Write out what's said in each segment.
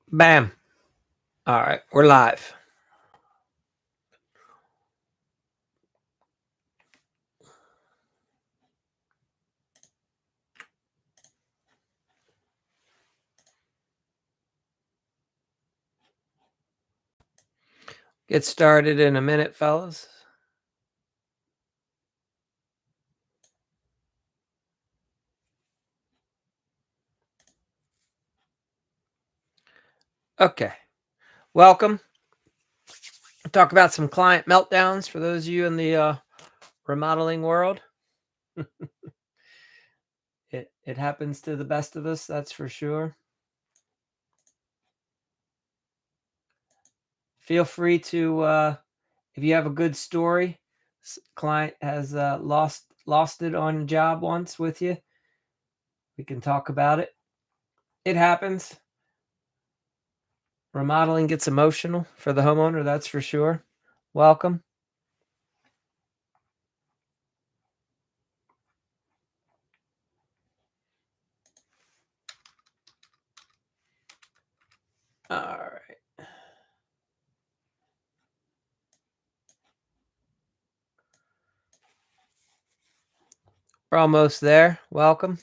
Bam. All right, we're live. Get started in a minute, fellas. Okay. Welcome. We'll talk about some client meltdowns for those of you in the remodeling world. It happens to the best of us, that's for sure. Feel free to if you have a good story, client has lost it on a job once with you, we can talk about it. It happens. Remodeling gets emotional for the homeowner, that's for sure. Welcome. All right. We're almost there. Welcome.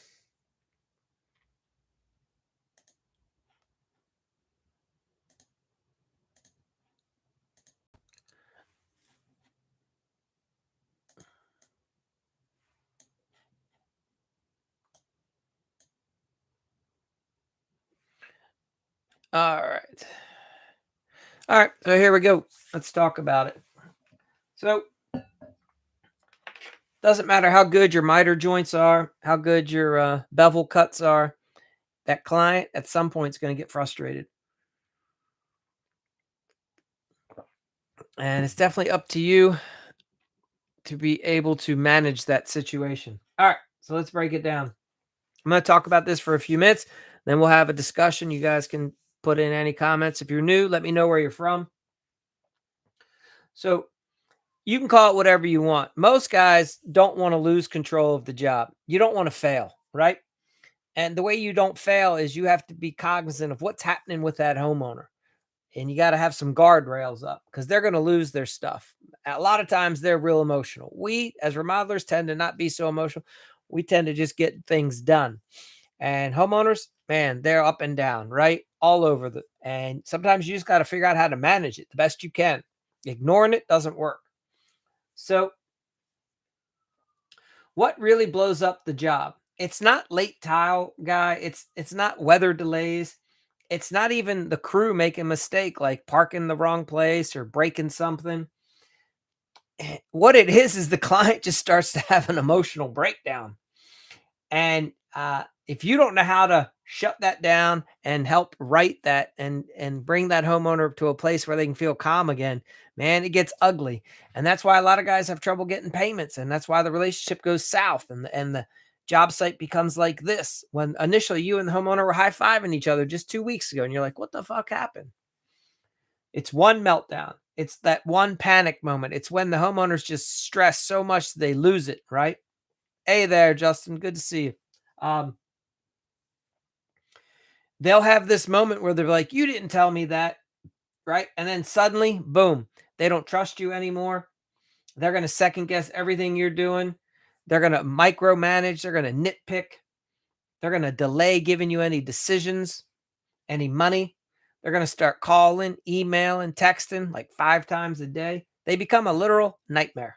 All right. All right. So here we go. Let's talk about it. So doesn't matter how good your miter joints are, how good your bevel cuts are. That client at some point is going to get frustrated, and it's definitely up to you to be able to manage that situation. All right. So let's break it down. I'm going to talk about this for a few minutes. Then we'll have a discussion. You guys can put in any comments. If you're new, let me know where you're from. So you can call it whatever you want. Most guys don't want to lose control of the job. You don't want to fail, right? And the way you don't fail is you have to be cognizant of what's happening with that homeowner. And you got to have some guardrails up because they're going to lose their stuff. A lot of times they're real emotional. We, as remodelers, tend to not be so emotional. We tend to just get things done. And homeowners, man, they're up and down, right? All over and sometimes you just got to figure out how to manage it the best you can. Ignoring it doesn't work. So what really blows up the job? It's not late tile guy. It's not weather delays. It's not even the crew making a mistake like parking the wrong place or breaking something. What it is the client just starts to have an emotional breakdown. And if you don't know how to shut that down and help right that and bring that homeowner to a place where they can feel calm again, man, it gets ugly. And that's why a lot of guys have trouble getting payments, and that's why the relationship goes south and the job site becomes like this when initially you and the homeowner were high-fiving each other just 2 weeks ago and you're like, what the fuck happened? It's one meltdown. It's that one panic moment. It's when the homeowner's just stressed so much that they lose it, right? Hey there, Justin. Good to see you. Um, they'll have this moment where they're like, you didn't tell me that, right? And then suddenly, boom, they don't trust you anymore. They're going to second guess everything you're doing. They're going to micromanage. They're going to nitpick. They're going to delay giving you any decisions, any money. They're going to start calling, emailing, texting like 5 times a day. They become a literal nightmare.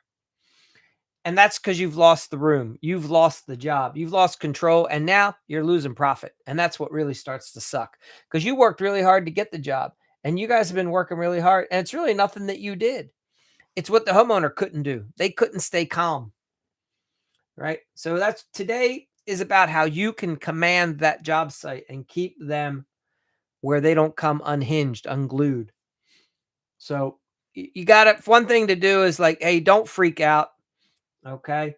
And that's because you've lost the room. You've lost the job. You've lost control. And now you're losing profit. And that's what really starts to suck because you worked really hard to get the job. And you guys have been working really hard. And it's really nothing that you did. It's what the homeowner couldn't do. They couldn't stay calm. Right. So that's today is about how you can command that job site and keep them where they don't come unhinged, unglued. So you got to, one thing to do is like, hey, don't freak out. Okay.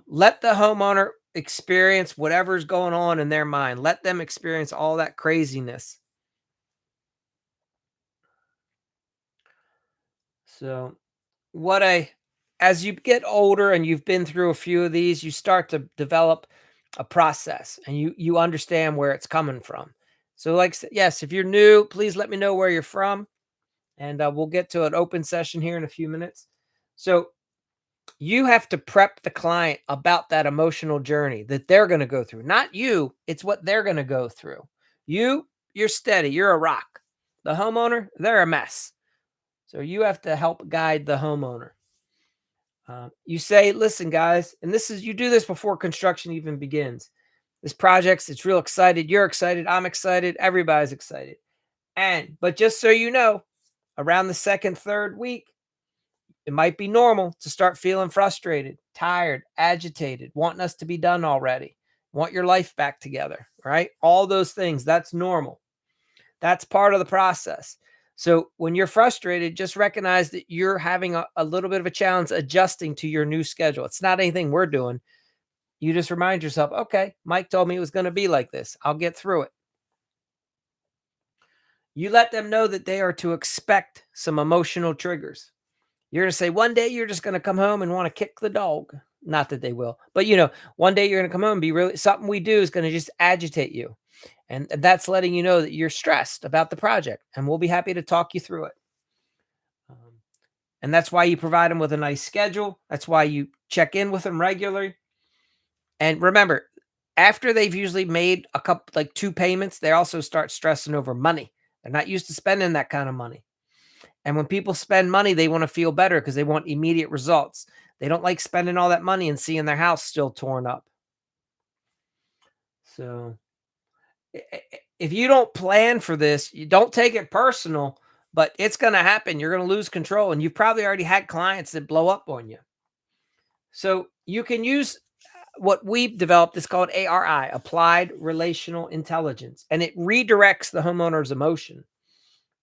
Let the homeowner experience whatever's going on in their mind. Let them experience all that craziness. So, as you get older and you've been through a few of these, you start to develop a process and you understand where it's coming from. So, like, yes, if you're new, please let me know where you're from, and we'll get to an open session here in a few minutes. So, you have to prep the client about that emotional journey that they're going to go through. Not you, it's what they're going to go through. You're steady, you're a rock. The homeowner, they're a mess. So you have to help guide the homeowner. You say, listen, guys, and this is, you do this before construction even begins. This project's, it's real excited. You're excited. I'm excited. Everybody's excited. But just so you know, around the second, third week, it might be normal to start feeling frustrated, tired, agitated, wanting us to be done already, want your life back together, right? All those things, that's normal. That's part of the process. So when you're frustrated, just recognize that you're having a little bit of a challenge adjusting to your new schedule. It's not anything we're doing. You just remind yourself, okay, Mike told me it was going to be like this. I'll get through it. You let them know that they are to expect some emotional triggers. You're going to say one day you're just going to come home and want to kick the dog. Not that they will, but one day you're going to come home and be really, something we do is going to just agitate you. And that's letting you know that you're stressed about the project, and we'll be happy to talk you through it. And that's why you provide them with a nice schedule. That's why you check in with them regularly. And remember, after they've usually made a couple, like 2 payments, they also start stressing over money. They're not used to spending that kind of money. And when people spend money, they want to feel better because they want immediate results. They don't like spending all that money and seeing their house still torn up. So if you don't plan for this, you don't take it personal, but it's going to happen. You're going to lose control. And you've probably already had clients that blow up on you. So you can use what we've developed. It's called ARI, Applied Relational Intelligence, and it redirects the homeowner's emotion,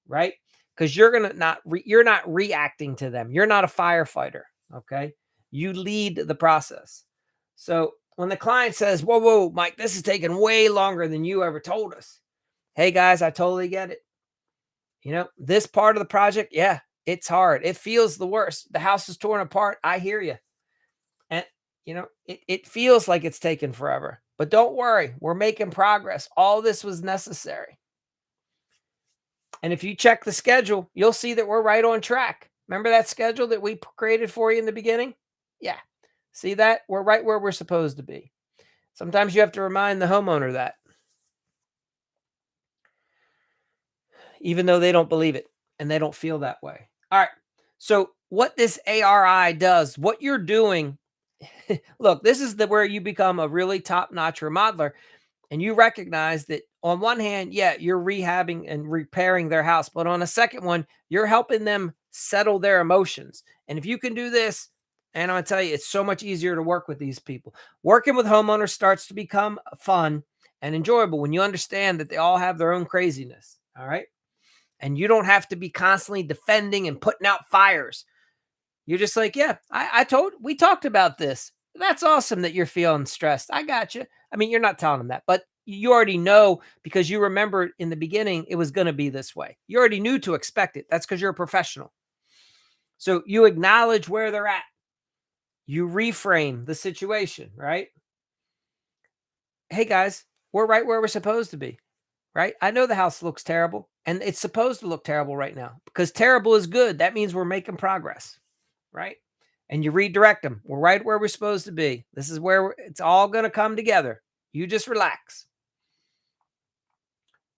right? Because you're not reacting to them. You're not a firefighter. Okay. You lead the process. So when the client says, whoa, Mike, this is taking way longer than you ever told us. Hey guys, I totally get it. This part of the project, yeah, it's hard. It feels the worst. The house is torn apart. I hear you. And it feels like it's taken forever. But don't worry, we're making progress. All this was necessary. And if you check the schedule, you'll see that we're right on track. Remember that schedule that we created for you in the beginning? Yeah. See that? We're right where we're supposed to be. Sometimes you have to remind the homeowner that, even though they don't believe it and they don't feel that way. All right. So what this ARI does, what you're doing, look, this is where you become a really top-notch remodeler. And you recognize that on one hand, yeah, you're rehabbing and repairing their house, but on a second one, you're helping them settle their emotions. And if you can do this, and I'm gonna tell you, it's so much easier to work with these people. Working with homeowners starts to become fun and enjoyable when you understand that they all have their own craziness. All right. And you don't have to be constantly defending and putting out fires. You're just like, yeah, we talked about this. That's awesome that you're feeling stressed. I got you. I mean, you're not telling them that, but you already know because you remember in the beginning, it was going to be this way. You already knew to expect it. That's because you're a professional. So you acknowledge where they're at. You reframe the situation, right? Hey guys, we're right where we're supposed to be, right? I know the house looks terrible and it's supposed to look terrible right now because terrible is good. That means we're making progress, right? And you redirect them. We're right where we're supposed to be. This is where it's all going to come together. You just relax.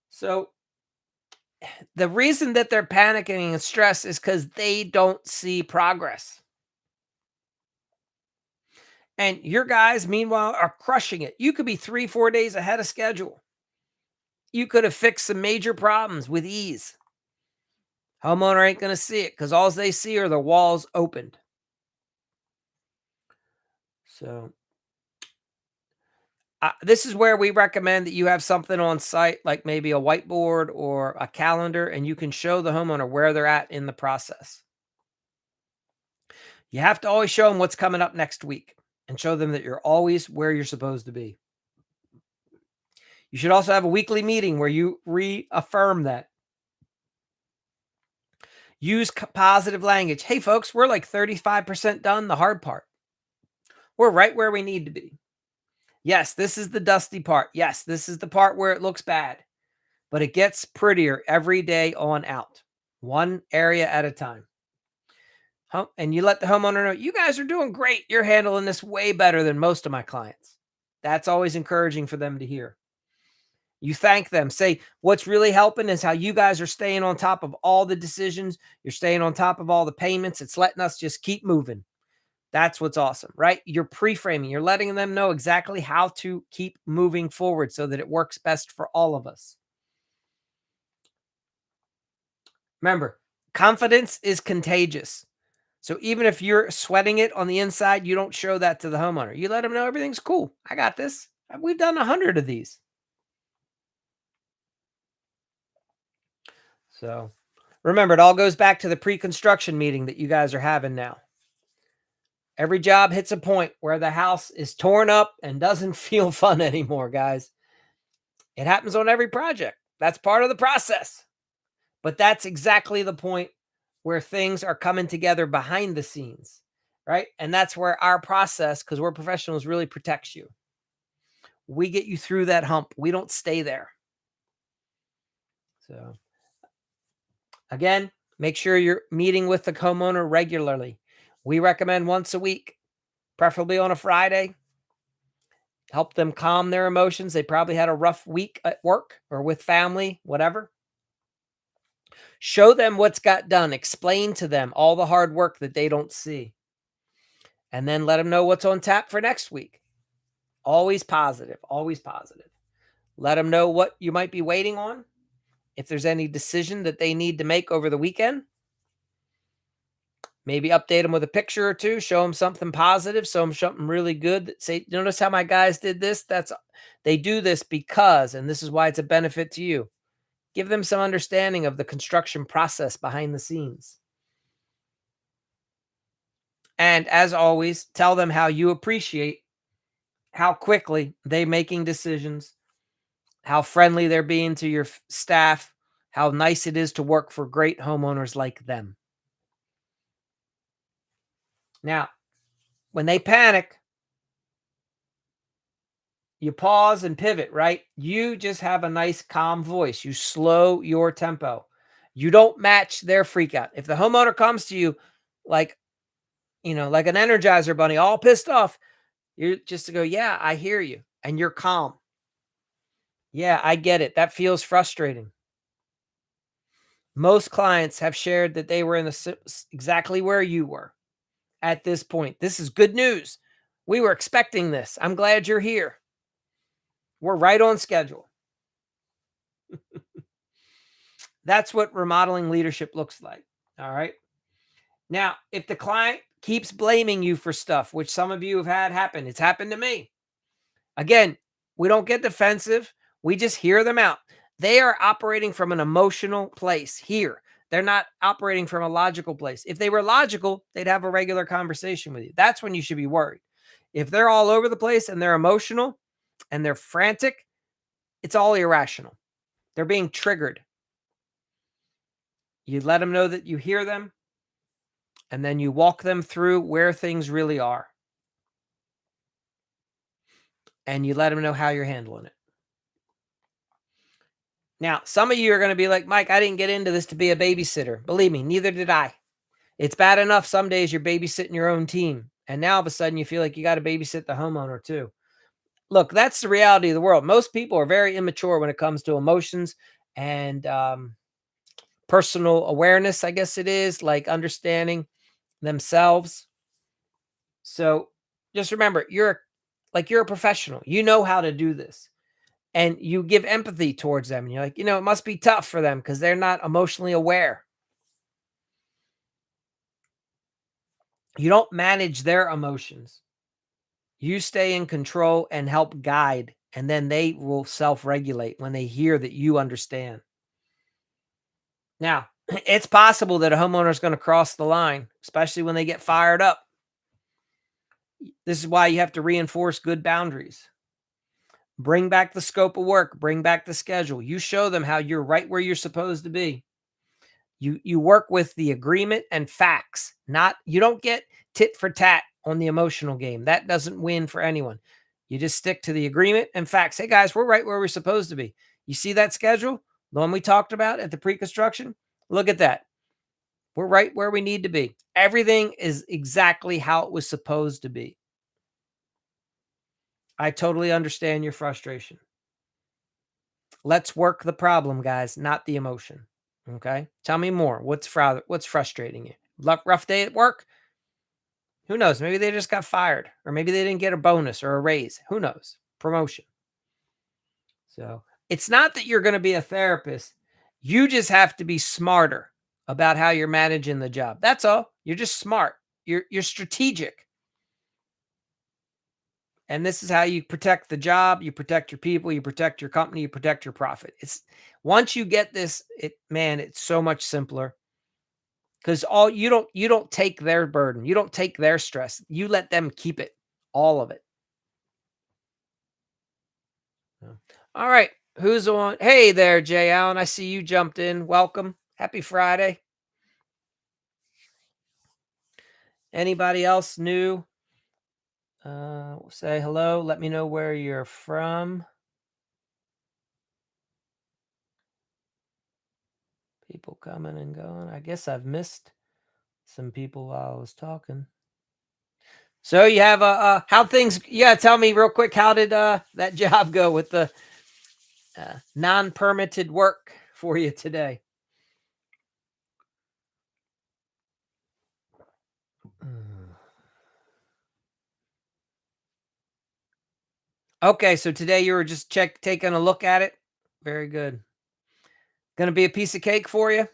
So the reason that they're panicking and stressed is because they don't see progress. And your guys, meanwhile, are crushing it. You could be 3-4 days ahead of schedule. You could have fixed some major problems with ease. Homeowner ain't going to see it because all they see are the walls opened. So this is where we recommend that you have something on site, like maybe a whiteboard or a calendar, and you can show the homeowner where they're at in the process. You have to always show them what's coming up next week and show them that you're always where you're supposed to be. You should also have a weekly meeting where you reaffirm that. Use positive language. Hey, folks, we're like 35% done, the hard part. We're right where we need to be. Yes, this is the dusty part. Yes, this is the part where it looks bad. but it gets prettier every day on out, one area at a time. And you let the homeowner know, you guys are doing great. You're handling this way better than most of my clients. That's always encouraging for them to hear. You thank them. Say, what's really helping is how you guys are staying on top of all the decisions. You're staying on top of all the payments. It's letting us just keep moving. That's what's awesome, right? You're pre-framing. You're letting them know exactly how to keep moving forward so that it works best for all of us. Remember, confidence is contagious. So even if you're sweating it on the inside, you don't show that to the homeowner. You let them know everything's cool. I got this. We've done 100 of these. So remember, it all goes back to the pre-construction meeting that you guys are having now. Every job hits a point where the house is torn up and doesn't feel fun anymore, guys. It happens on every project. That's part of the process. But that's exactly the point where things are coming together behind the scenes, right? And that's where our process, because we're professionals, really protects you. We get you through that hump. We don't stay there. So again, make sure you're meeting with the homeowner regularly. We recommend once a week, preferably on a Friday. Help them calm their emotions. They probably had a rough week at work or with family, whatever. Show them what's got done. Explain to them all the hard work that they don't see. And then let them know what's on tap for next week. Always positive, always positive. Let them know what you might be waiting on. If there's any decision that they need to make over the weekend, maybe update them with a picture or two, show them something positive, show them something really good that say, notice how my guys did this. They do this because, and this is why it's a benefit to you. Give them some understanding of the construction process behind the scenes. And as always, tell them how you appreciate how quickly they're making decisions, how friendly they're being to your staff, how nice it is to work for great homeowners like them. Now, when they panic, you pause and pivot, right? You just have a nice, calm voice. You slow your tempo. You don't match their freak out. If the homeowner comes to you like, like an Energizer bunny, all pissed off, you're just to go, yeah, I hear you. And you're calm. Yeah, I get it. That feels frustrating. Most clients have shared that they were in exactly where you were at this point. This is good news. We were expecting this. I'm glad you're here. We're right on schedule. That's what remodeling leadership looks like. All right. Now, if the client keeps blaming you for stuff, which some of you have had happen, it's happened to me. Again, we don't get defensive. We just hear them out. They are operating from an emotional place here. They're not operating from a logical place. If they were logical, they'd have a regular conversation with you. That's when you should be worried. If they're all over the place and they're emotional and they're frantic, it's all irrational. They're being triggered. You let them know that you hear them, and then you walk them through where things really are. And you let them know how you're handling it. Now, some of you are going to be like, Mike, I didn't get into this to be a babysitter. Believe me, neither did I. It's bad enough some days you're babysitting your own team. And now all of a sudden you feel like you got to babysit the homeowner too. Look, that's the reality of the world. Most people are very immature when it comes to emotions and personal awareness, I guess it is, like understanding themselves. So just remember, you're a professional. You know how to do this. And you give empathy towards them. And you're like, it must be tough for them because they're not emotionally aware. You don't manage their emotions. You stay in control and help guide, and then they will self-regulate when they hear that you understand. Now, it's possible that a homeowner is going to cross the line, especially when they get fired up. This is why you have to reinforce good boundaries. Bring back the scope of work. Bring back the schedule. You show them how you're right where you're supposed to be. You work with the agreement and facts. You don't get tit for tat on the emotional game. That doesn't win for anyone. You just stick to the agreement and facts. Hey guys, we're right where we're supposed to be. You see that schedule? The one we talked about at the pre-construction, look at that. We're right where we need to be. Everything is exactly how it was supposed to be. I totally understand your frustration. Let's work the problem, guys, not the emotion. Okay? Tell me more. What's frustrating you? Rough day at work? Who knows? Maybe they just got fired, or maybe they didn't get a bonus or a raise. Who knows? Promotion. So it's not that you're going to be a therapist. You just have to be smarter about how you're managing the job. That's all. You're just smart. You're strategic. And this is how you protect the job, you protect your people, you protect your company, you protect your profit. It's once you get this, it's so much simpler. Because all you don't take their burden, you don't take their stress. You let them keep it, all of it. Yeah. All right. Who's on? Hey there, Jay Allen. I see you jumped in. Welcome. Happy Friday. Anybody else new? Say hello. Let me know where you're from. People coming and going. I guess I've missed some people while I was talking. So you have how things? You gotta tell me real quick. How did that job go with the non-permitted work for you today? Okay, so today you were just taking a look at it. Very good. Gonna be a piece of cake for you.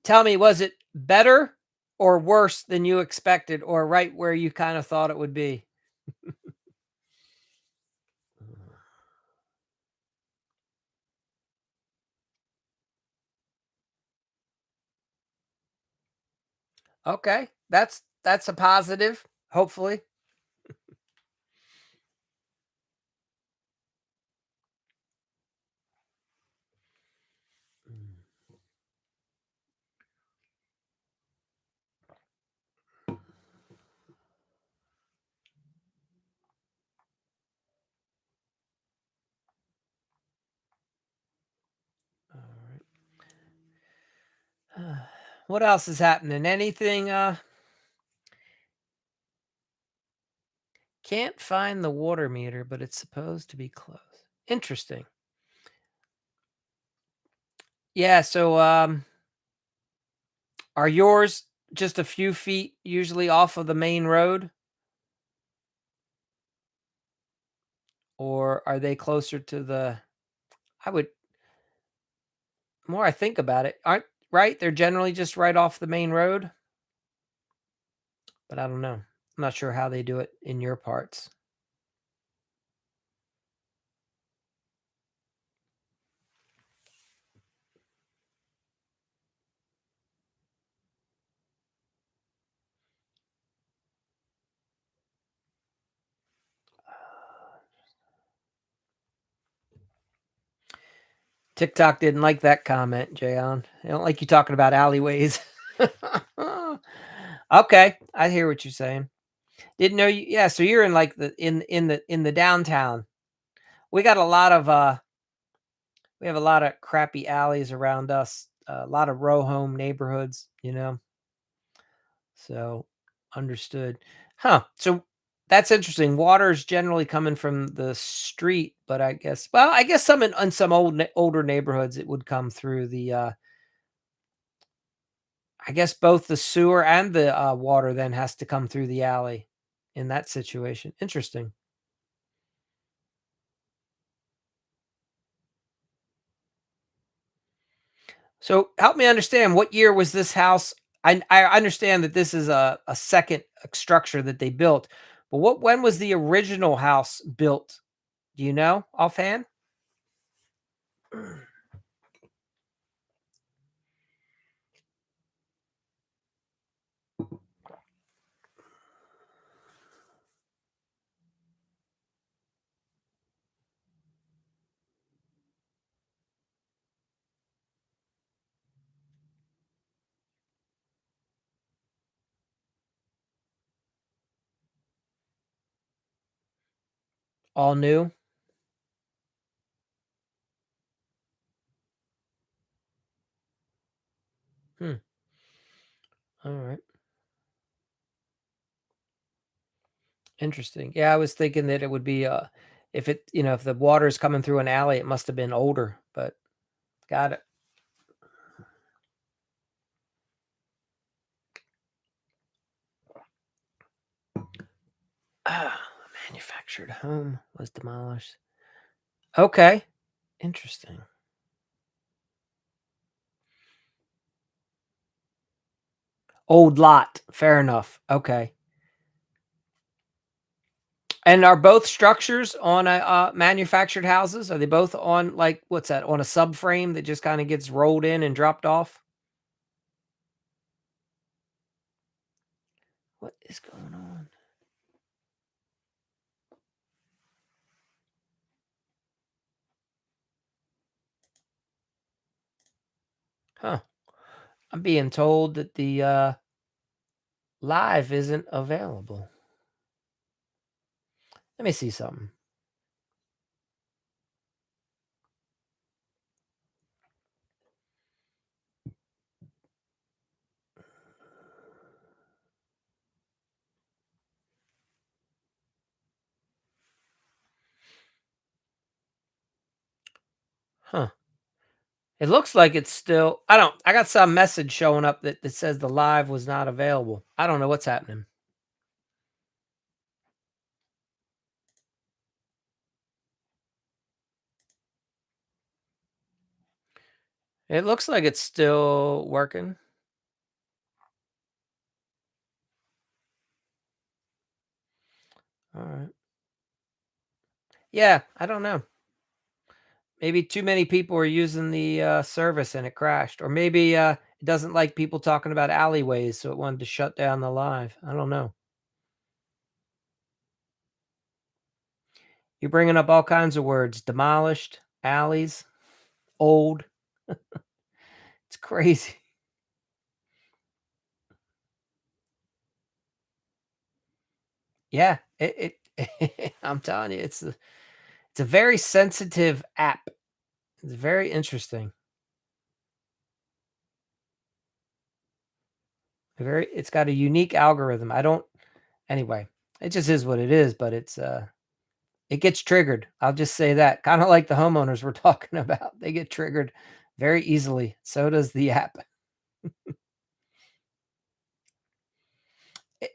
Tell me, was it better or worse than you expected, or right where you kind of thought it would be? Okay, that's a positive. Hopefully. All right. What else is happening? Anything? Can't find the water meter, but it's supposed to be close. Interesting. Yeah. So, are yours just a few feet usually off of the main road, or are they closer to the? I would more I think about it, aren't right? They're generally just right off the main road, but I don't know. I'm not sure how they do it in your parts. TikTok didn't like that comment, Jayon. They don't like you talking about alleyways. Okay, I hear what you're saying. Didn't know you. Yeah, so you're in like the downtown. We got a lot of we have a lot of crappy alleys around us. A lot of row home neighborhoods. So understood. Huh. So that's interesting. Water is generally coming from the street, but I guess some in some older neighborhoods it would come through the I guess both the sewer and the water then has to come through the alley in that situation. Interesting. So help me understand, what year was this house? I understand that this is a second structure that they built, but when was the original house built? Do you know offhand? All new? Hmm, alright. Interesting. Yeah, I was thinking that it would be, if it if the water is coming through an alley, it must have been older, but got it. Ah, manufactured home was demolished. Okay, interesting. Old lot, fair enough. Okay. And are both structures on a, manufactured houses? Are they both on, like, what's that, on a subframe that just kinda gets rolled in and dropped off? What is going on? Huh. I'm being told that the, live isn't available. Let me see something. Huh. It looks like it's still I got some message showing up that says the live was not available. I don't know what's happening. It looks like it's still working. Alright. Yeah, I don't know. Maybe too many people were using the, service and it crashed, or maybe, it doesn't like people talking about alleyways, so it wanted to shut down the live. I don't know. You're bringing up all kinds of words: demolished, alleys, old. It's crazy. Yeah, I'm telling you, it's a very sensitive app. It's very interesting. It's got a unique algorithm. I don't anyway, it just is what it is, but it gets triggered. I'll just say that. Kinda like the homeowners we're talking about. They get triggered very easily. So does the app.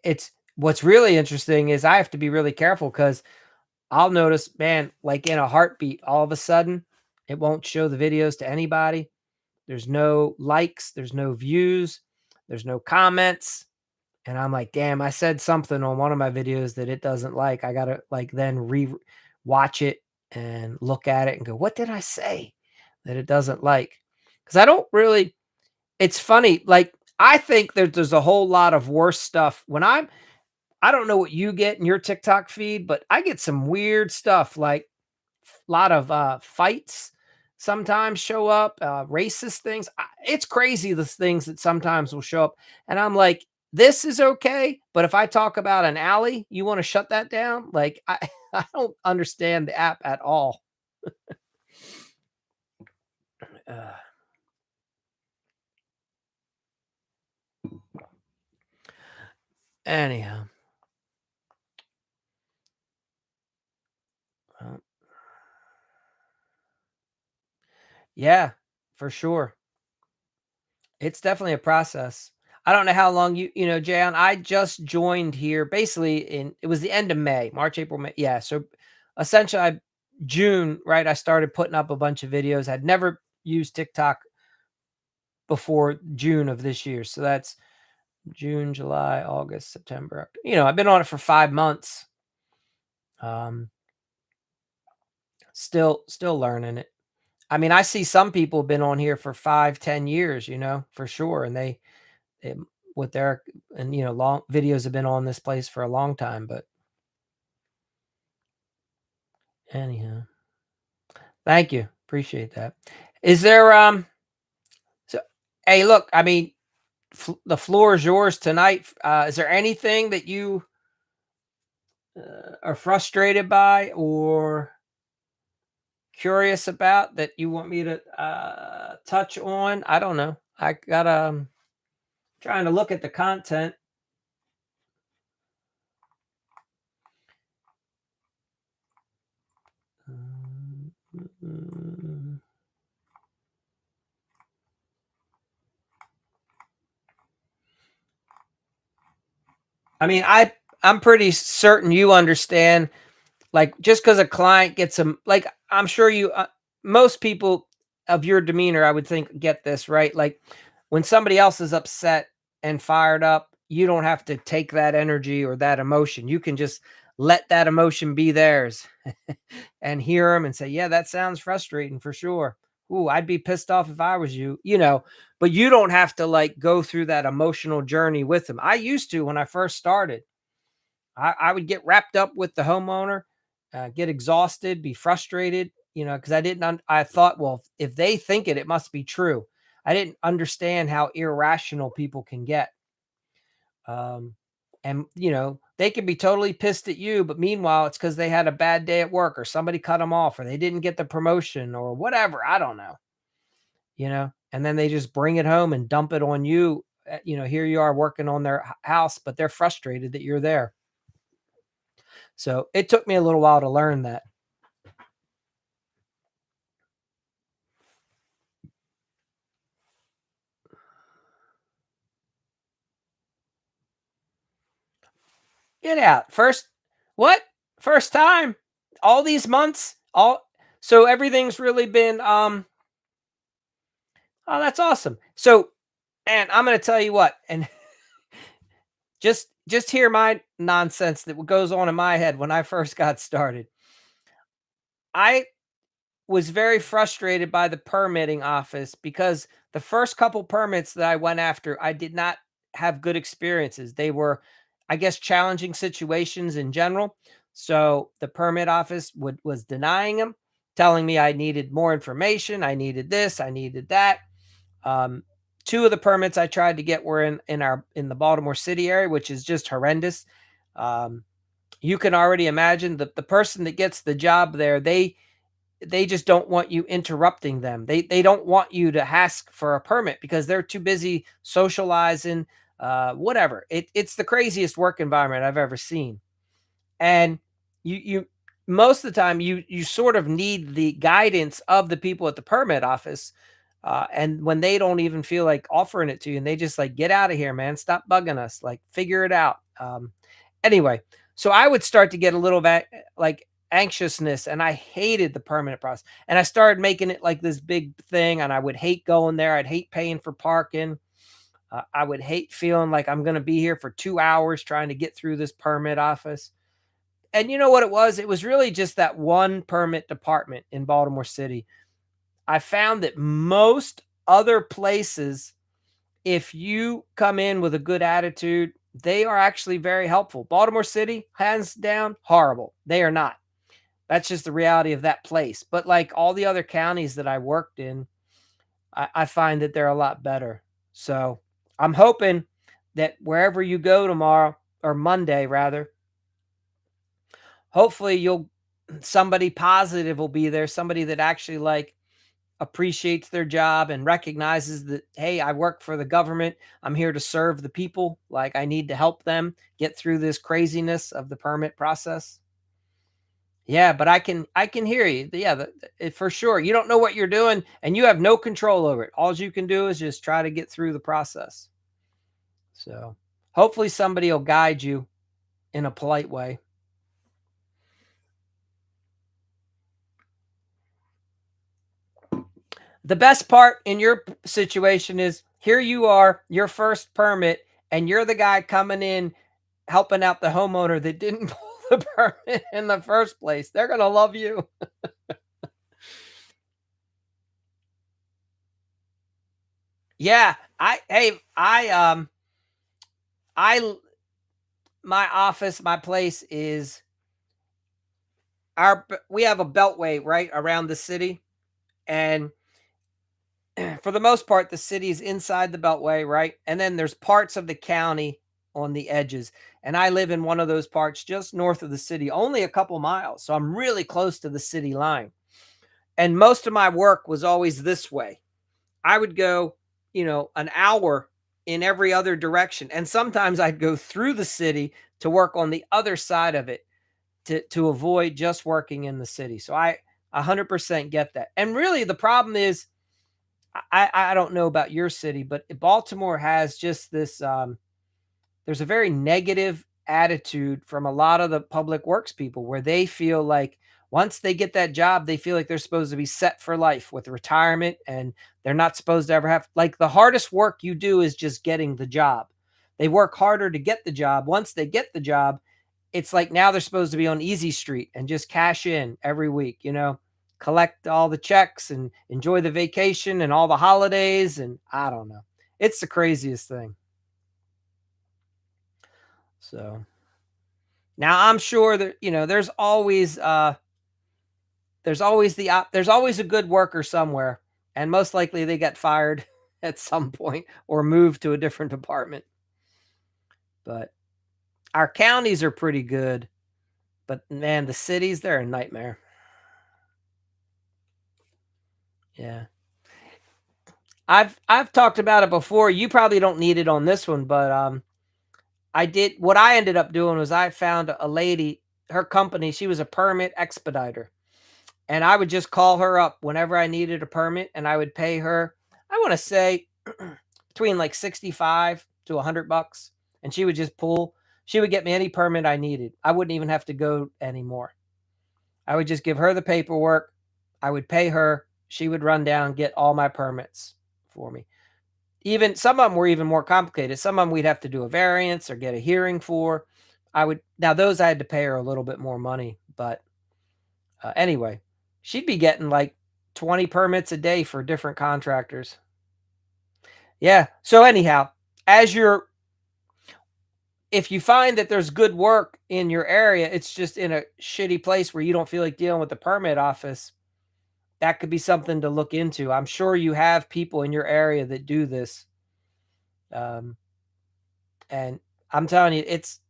It's what's really interesting is I have to be really careful because 'cause I'll notice, man, like in a heartbeat, all of a sudden, it won't show the videos to anybody. There's no likes, there's no views, there's no comments. And I'm like, "Damn, I said something on one of my videos that it doesn't like." I gotta, like, then watch it and look at it and go, "What did I say that it doesn't like?" Because I don't really it's funny, like, I think that there's a whole lot of worse stuff when I don't know what you get in your TikTok feed, but I get some weird stuff, like, a lot of, fights sometimes show up, racist things. It's crazy the things that sometimes will show up, and I'm like, "This is okay, but if I talk about an alley, you wanna shut that down?" Like, I I don't understand the app at all. Uh, anyhow, uh, yeah, for sure. It's definitely a process. I don't know how long Jayon, I just joined here basically in it was the end of May, March, April, May. Yeah. So essentially June, right? I started putting up a bunch of videos. I'd never used TikTok before June of this year. So that's June, July, August, September. I've been on it for 5 months. Um, still learning it. I mean, I see some people have been on here for 5, 10 years, for sure. And It with their and, long videos have been on this place for a long time, but anyhow, thank you. Appreciate that. Is there, so hey, look, I mean, the floor is yours tonight. Is there anything that you are frustrated by or curious about that you want me to touch on? I don't know. I got trying to look at the content. Mm, I mean, I'm pretty certain you understand. Like, just because a client gets some, like, I'm sure most people of your demeanor, I would think, get this, right? Like, when somebody else is upset and fired up, you don't have to take that energy or that emotion. You can just let that emotion be theirs and hear them and say, "Yeah, that sounds frustrating for sure. Ooh, I'd be pissed off if I was you," but you don't have to like go through that emotional journey with them. I used to when I first started. I would get wrapped up with the homeowner, get exhausted, be frustrated, because I thought, well, if they think it, it must be true. I didn't understand how irrational people can get. Um, and, they can be totally pissed at you, but meanwhile, it's because they had a bad day at work or somebody cut them off or they didn't get the promotion or whatever. I don't know, and then they just bring it home and dump it on you. Here you are working on their house, but they're frustrated that you're there. So it took me a little while to learn that. Get out. What? First time? All these months? So everything's really been oh, that's awesome. So, and I'm going to tell you what, and just hear my nonsense that goes on in my head when I first got started. I was very frustrated by the permitting office because the first couple permits that I went after, I did not have good experiences. They were, I guess, challenging situations in general. So the permit office was denying them, telling me I needed more information, I needed this, I needed that. Um, Two of the permits I tried to get were in the Baltimore City area, which is just horrendous. Um, you can already imagine the person that gets the job there, they just don't want you interrupting them. They don't want you to ask for a permit because they're too busy socializing, whatever. It's the craziest work environment I've ever seen. And you most of the time you sort of need the guidance of the people at the permit office. And when they don't even feel like offering it to you and they just like, get out of here, man, stop bugging us, like figure it out. Anyway, so I would start to get a little bit like anxiousness and I hated the permanent process. And I started making it like this big thing and I would hate going there. I'd hate paying for parking. I would hate feeling like I'm going to be here for 2 hours trying to get through this permit office. And you know what it was? It was really just that one permit department in Baltimore City. I found that most other places, if you come in with a good attitude, they are actually very helpful. Baltimore City, hands down, horrible. They are not. That's just the reality of that place. But like all the other counties that I worked in, I find that they're a lot better. So I'm hoping that wherever you go tomorrow or Monday, rather, hopefully somebody positive will be there, somebody that actually like appreciates their job and recognizes that, hey, I work for the government. I'm here to serve the people. Like I need to help them get through this craziness of the permit process. Yeah, but I can hear you. Yeah, for sure. You don't know what you're doing and you have no control over it. All you can do is just try to get through the process. So, hopefully somebody will guide you in a polite way. The best part in your situation is here you are, your first permit, and you're the guy coming in helping out the homeowner that didn't pull the permit in the first place. They're gonna love you. Yeah, I my office, my place is we have a beltway right around the city, and for the most part, the city is inside the beltway, right? And then there's parts of the county. on the edges. And I live in one of those parts just north of the city, only a couple miles. So I'm really close to the city line. And most of my work was always this way. I would go, an hour in every other direction. And sometimes I'd go through the city to work on the other side of it to avoid just working in the city. So I 100% get that. And really the problem is I don't know about your city, but Baltimore has just this there's a very negative attitude from a lot of the public works people where they feel like once they get that job, they feel like they're supposed to be set for life with retirement and they're not supposed to ever have like the hardest work you do is just getting the job. They work harder to get the job. Once they get the job, it's like now they're supposed to be on easy street and just cash in every week, collect all the checks and enjoy the vacation and all the holidays. And I don't know. It's the craziest thing. So now I'm sure that, there's always a good worker somewhere. And most likely they get fired at some point or moved to a different department. But our counties are pretty good. But man, the cities, they're a nightmare. Yeah. I've talked about it before. You probably don't need it on this one, but I did what I ended up doing was I found a lady, her company, she was a permit expediter. And I would just call her up whenever I needed a permit and I would pay her, I want to say between like 65 to 100 bucks and she would get me any permit I needed. I wouldn't even have to go anymore. I would just give her the paperwork. I would pay her. She would run down, get all my permits for me. Even some of them were even more complicated. Some of them we'd have to do a variance or get a hearing for. Now those I had to pay her a little bit more money, but anyway, she'd be getting like 20 permits a day for different contractors. Yeah. So anyhow, as you're if you find that there's good work in your area, it's just in a shitty place where you don't feel like dealing with the permit office, that could be something to look into. I'm sure you have people in your area that do this. Um, and I'm telling you, it's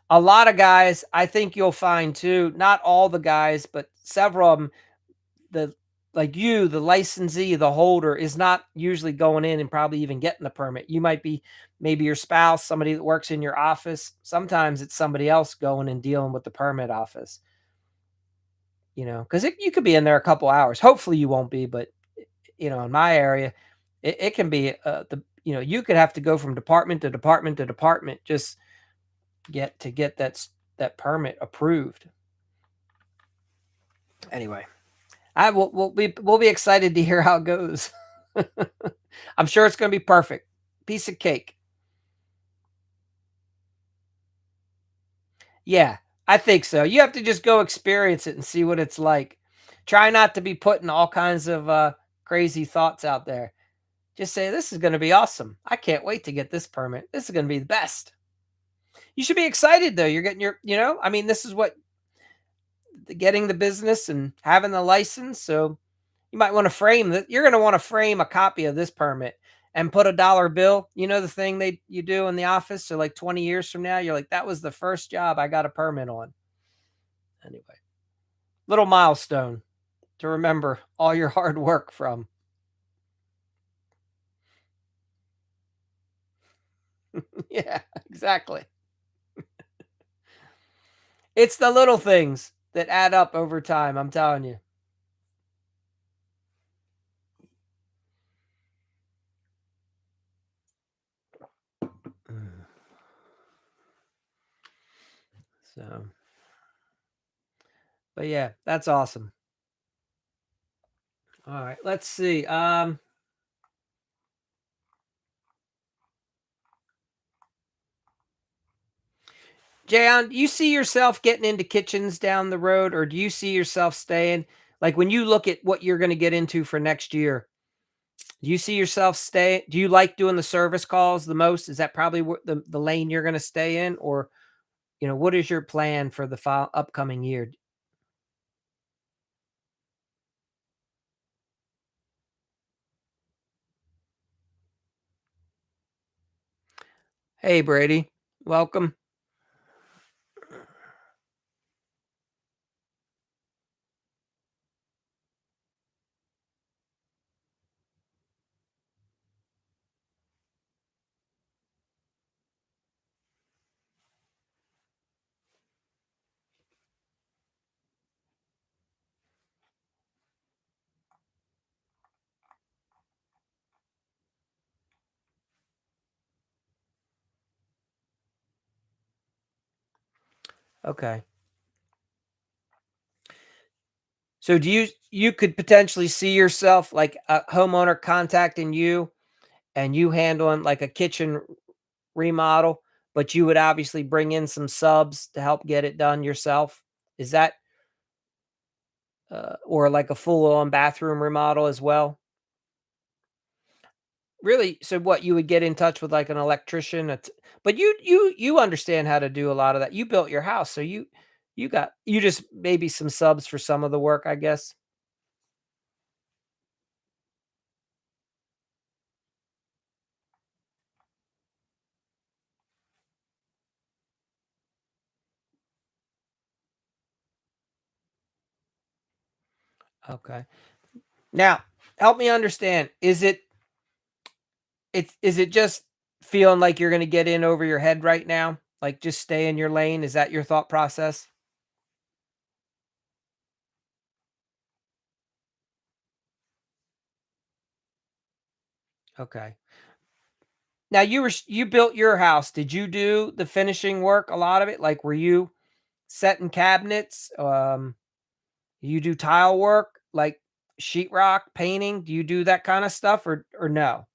a lot of guys. I think you'll find too, not all the guys, but several of them, the like you, the licensee, the holder is not usually going in and probably even getting the permit. You might be maybe your spouse, somebody that works in your office. Sometimes it's somebody else going and dealing with the permit office, because you could be in there a couple hours. Hopefully you won't be, but in my area, it can be you could have to go from department to department to department just get that permit approved. Anyway, I will we'll be excited to hear how it goes. I'm sure it's going to be perfect. Piece of cake. Yeah, I think so. You have to just go experience it and see what it's like. Try not to be putting all kinds of crazy thoughts out there. Just say this is going to be awesome. I can't wait to get this permit. This is going to be the best. You should be excited though. You're getting I mean, this is what getting the business and having the license. So you might want to frame that. You're going to want to frame a copy of this permit and put a dollar bill. You know the thing you do in the office. So like 20 years from now, you're like, that was the first job I got a permit on. Anyway, little milestone to remember all your hard work from. Yeah, exactly. It's the little things that add up over time. I'm telling you. Mm. So, but yeah, that's awesome. All right, let's see. Jayon, do you see yourself getting into kitchens down the road, or do you see yourself staying? Like when you look at what you're going to get into for next year, do you see yourself stay? Do you like doing the service calls the most? Is that probably the lane you're going to stay in, or what is your plan for the upcoming year? Hey, Brady. Welcome. Okay. So do you could potentially see yourself like a homeowner contacting you and you handling like a kitchen remodel, but you would obviously bring in some subs to help get it done yourself? Is that or like a full-on bathroom remodel as well? Really? So what, you would get in touch with like an electrician, but you understand how to do a lot of that. You built your house, so you just maybe some subs for some of the work, I guess. Okay. Now, help me understand. Is it just feeling like you're gonna get in over your head right now? Like, just stay in your lane? Is that your thought process? Okay. Now you built your house. Did you do the finishing work, a lot of it? Like, were you setting cabinets? You do tile work, like sheetrock, painting? Do you do that kinda stuff or no?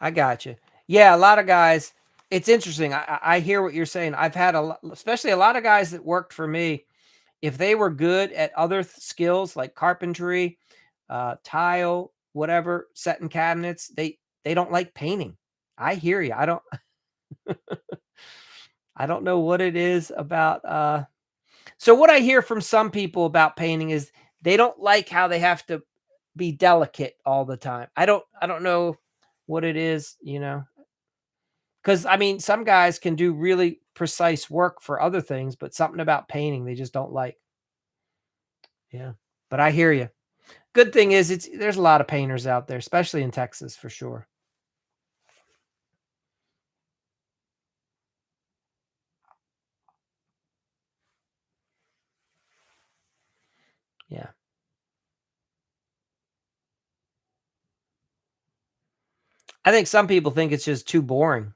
I got you. Yeah, a lot of guys it's interesting. I hear what you're saying. I've had especially a lot of guys that worked for me. If they were good at other skills like carpentry, tile, whatever, setting cabinets, they don't like painting. I hear you. I don't know what it is about. So what I hear from some people about painting is they don't like how they have to be delicate all the time. I don't know what it is, because I mean, some guys can do really precise work for other things, but something about painting they just don't like. Yeah, but I hear you. Good thing is there's a lot of painters out there, especially in Texas for sure. Yeah. I think some people think it's just too boring.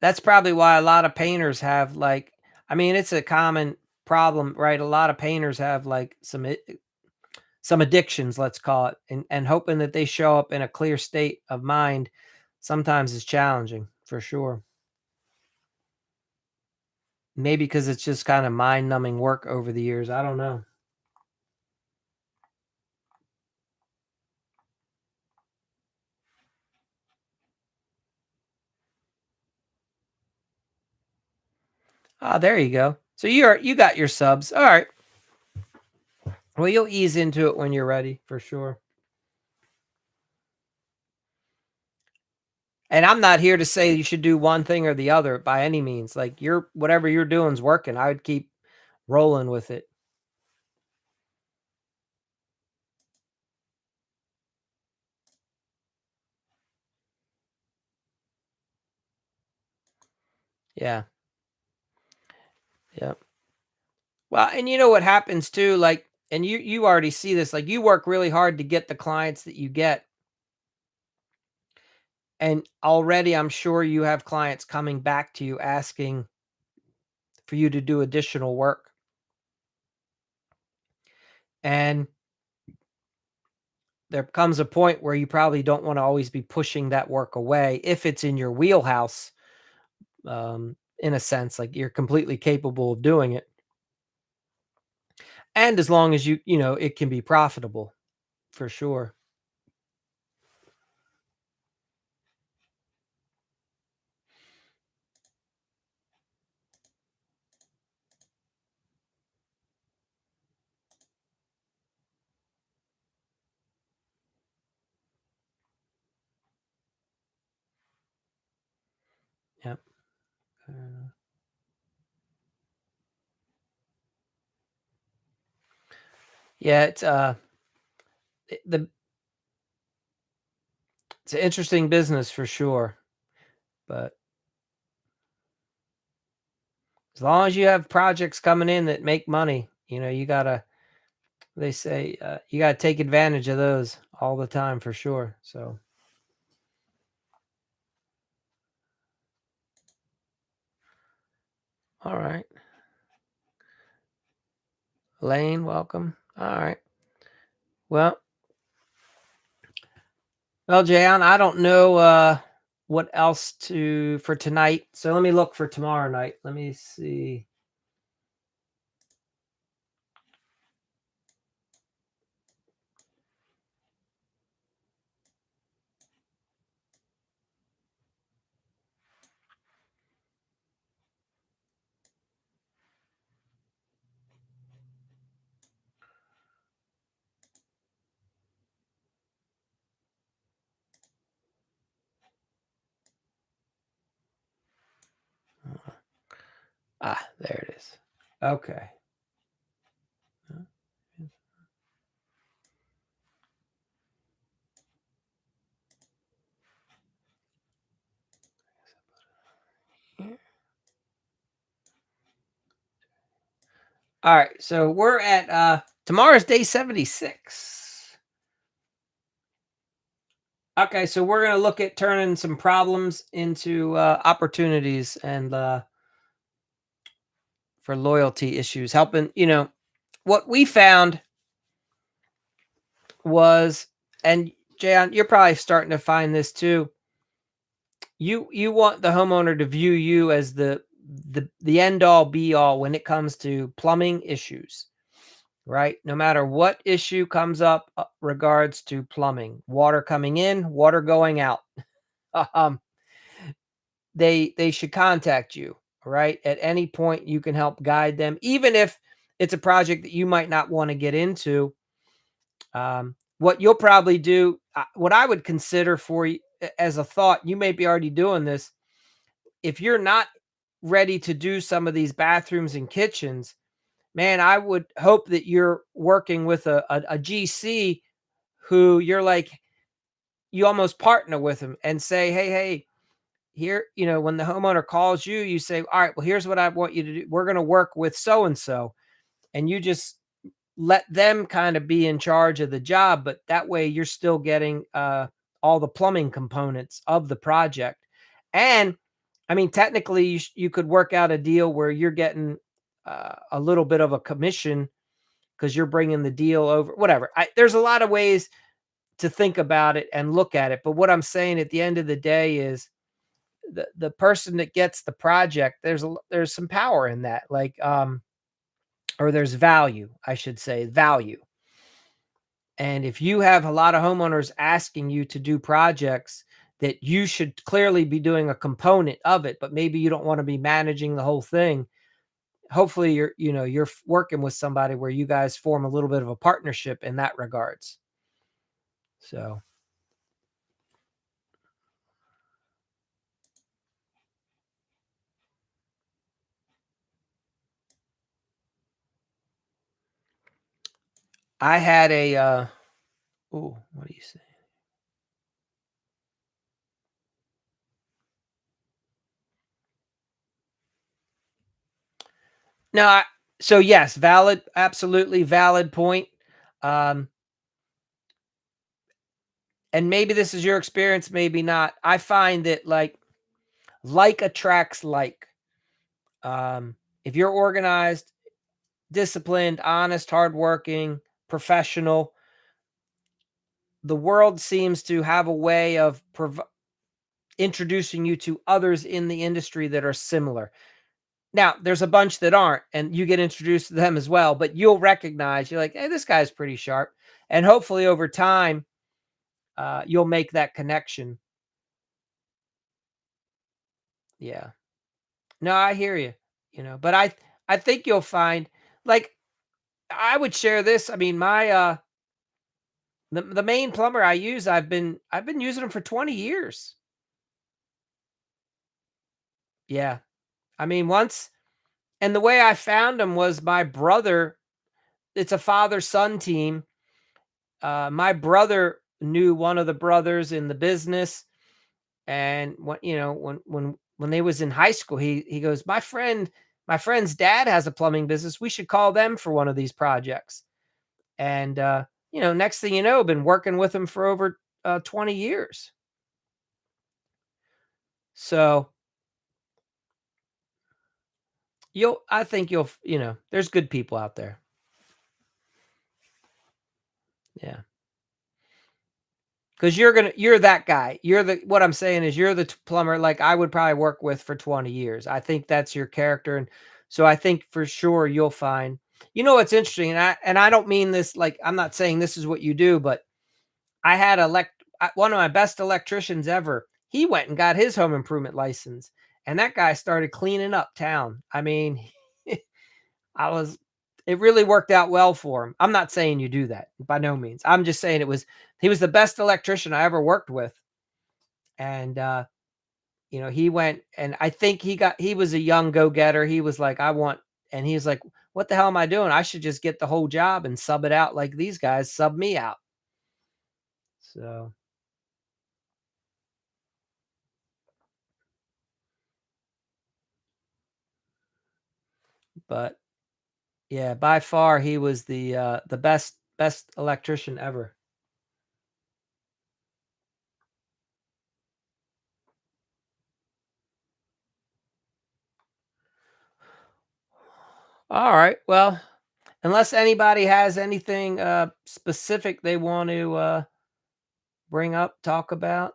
That's probably why a lot of painters have like I mean, it's a common problem, right? A lot of painters have like some addictions, let's call it, and hoping that they show up in a clear state of mind sometimes is challenging for sure. Maybe because it's just kind of mind numbing work over the years. I don't know. Ah, there you go. So you got your subs. All right. Well, you'll ease into it when you're ready for sure. And I'm not here to say you should do one thing or the other by any means. Like you're whatever you're doing is working. I would keep rolling with it. Yeah. Yeah. Well, and you know what happens too, like, and you already see this, like you work really hard to get the clients that you get. And already I'm sure you have clients coming back to you asking for you to do additional work. And there comes a point where you probably don't want to always be pushing that work away if it's in your wheelhouse, in a sense, like you're completely capable of doing it. And as long as it can be profitable for sure. Yep. Uh, yeah, the it's an interesting business for sure, but as long as you have projects coming in that make money, you gotta they say, you gotta take advantage of those all the time for sure, so alright. Lane, welcome. Alright. Well well, Jayon, I don't know, what else to for tonight, so let me look for tomorrow night. Let me see. Ah, there it is. Okay. Alright, so we're at, tomorrow's day 76. Okay, so we're gonna look at turning some problems into, opportunities and, for loyalty issues, helping what we found was and Jan, you're probably starting to find this too. You want the homeowner to view you as the end all be all when it comes to plumbing issues, right? No matter what issue comes up regards to plumbing, water coming in, water going out. Um, they should contact you, right? At any point you can help guide them, even if it's a project that you might not want to get into. What you'll probably do, what I would consider for you as a thought, you may be already doing this. If you're not ready to do some of these bathrooms and kitchens, man, I would hope that you're working with a GC who you're like, you almost partner with them and say, hey, here, when the homeowner calls you, you say, all right, well, here's what I want you to do. We're going to work with so and so. And you just let them kind of be in charge of the job, but that way you're still getting all the plumbing components of the project. And I mean, technically, you could work out a deal where you're getting a little bit of a commission because you're bringing the deal over. Whatever. There's a lot of ways to think about it and look at it. But what I'm saying at the end of the day is the person that gets the project. There's some power in that. Like or there's value, I should say, value. And if you have a lot of homeowners asking you to do projects that you should clearly be doing a component of it, but maybe you don't want to be managing the whole thing. Hopefully you're working with somebody where you guys form a little bit of a partnership in that regards. So I had a oh, what do you say? No, so yes, valid, absolutely valid point. Um, and maybe this is your experience, maybe not. I find that like attracts like. Um, if you're organized, disciplined, honest, hardworking, professional, the world seems to have a way of introducing you to others in the industry that are similar. Now, there's a bunch that aren't, and you get introduced to them as well, but you'll recognize, you're like, hey, this guy's pretty sharp. And hopefully over time, you'll make that connection. Yeah. No, I hear you. But I think you'll find like I would share this. I mean, my the main plumber I use, I've been using him for 20 years. Yeah. I mean, once and the way I found him was my brother, it's a father-son team. My brother knew one of the brothers in the business, and when they was in high school, he goes, my friend's dad has a plumbing business. We should call them for one of these projects." And next thing you know, been working with him for over 20 years. So I think there's good people out there. Yeah. Because you're that guy. What I'm saying is you're the plumber like I would probably work with for 20 years. I think that's your character. And so I think for sure you'll find, what's interesting. And I don't mean this, like, I'm not saying this is what you do, but I had one of my best electricians ever. He went and got his home improvement license, and that guy started cleaning up town. I mean, I was it really worked out well for him. I'm not saying you do that, by no means. I'm just saying he was the best electrician I ever worked with. And he went, and I think he was a young go-getter. He was like, and he was like, "What the hell am I doing? I should just get the whole job and sub it out like these guys sub me out." So, but yeah, by far he was the best electrician ever. All right. Well, unless anybody has anything specific they want to bring up, talk about,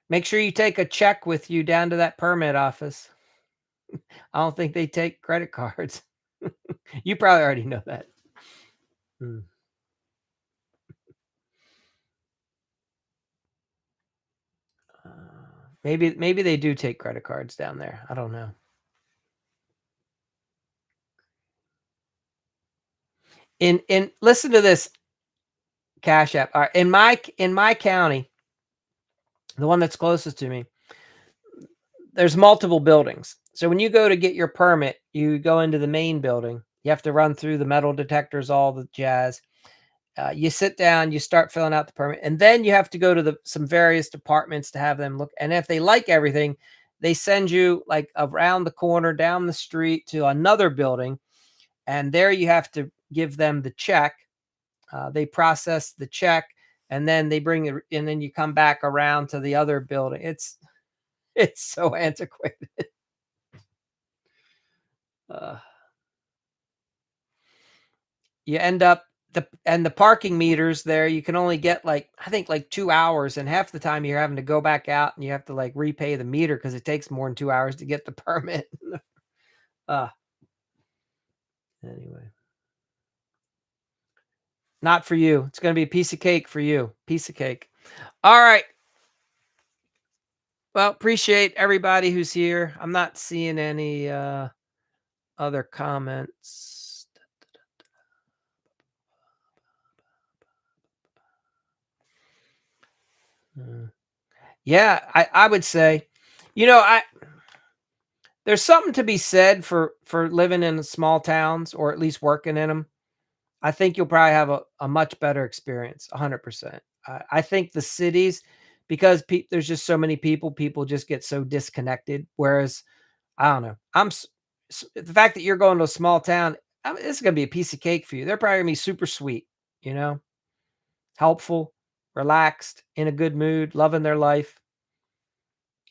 make sure you take a check with you down to that permit office. I don't think they take credit cards. You probably already know that. Mm. Uh, maybe they do take credit cards down there. I don't know. In listen to this Cash App. All right, in my county, the one that's closest to me, there's multiple buildings. So when you go to get your permit, you go into the main building. You have to run through the metal detectors, all the jazz. You sit down, you start filling out the permit, and then you have to go to some various departments to have them look. And if they like everything, they send you like around the corner, down the street to another building, and there you have to give them the check. They process the check, and then they bring it, and then you come back around to the other building. It's so antiquated. Uh, you end up the parking meters there, you can only get like I think like 2 hours, and half the time you're having to go back out and you have to like repay the meter because it takes more than 2 hours to get the permit. uh anyway, not for you. It's gonna be a piece of cake for you. Piece of cake. All right. Well, appreciate everybody who's here. I'm not seeing any other comments. Uh, yeah, I would say, I there's something to be said for living in small towns or at least working in them. I think you'll probably have a much better experience, 100%. I think the cities, because there's just so many people just get so disconnected. Whereas, I don't know, the fact that you're going to a small town, this is going to be a piece of cake for you. They're probably going to be super sweet, helpful, relaxed, in a good mood, loving their life,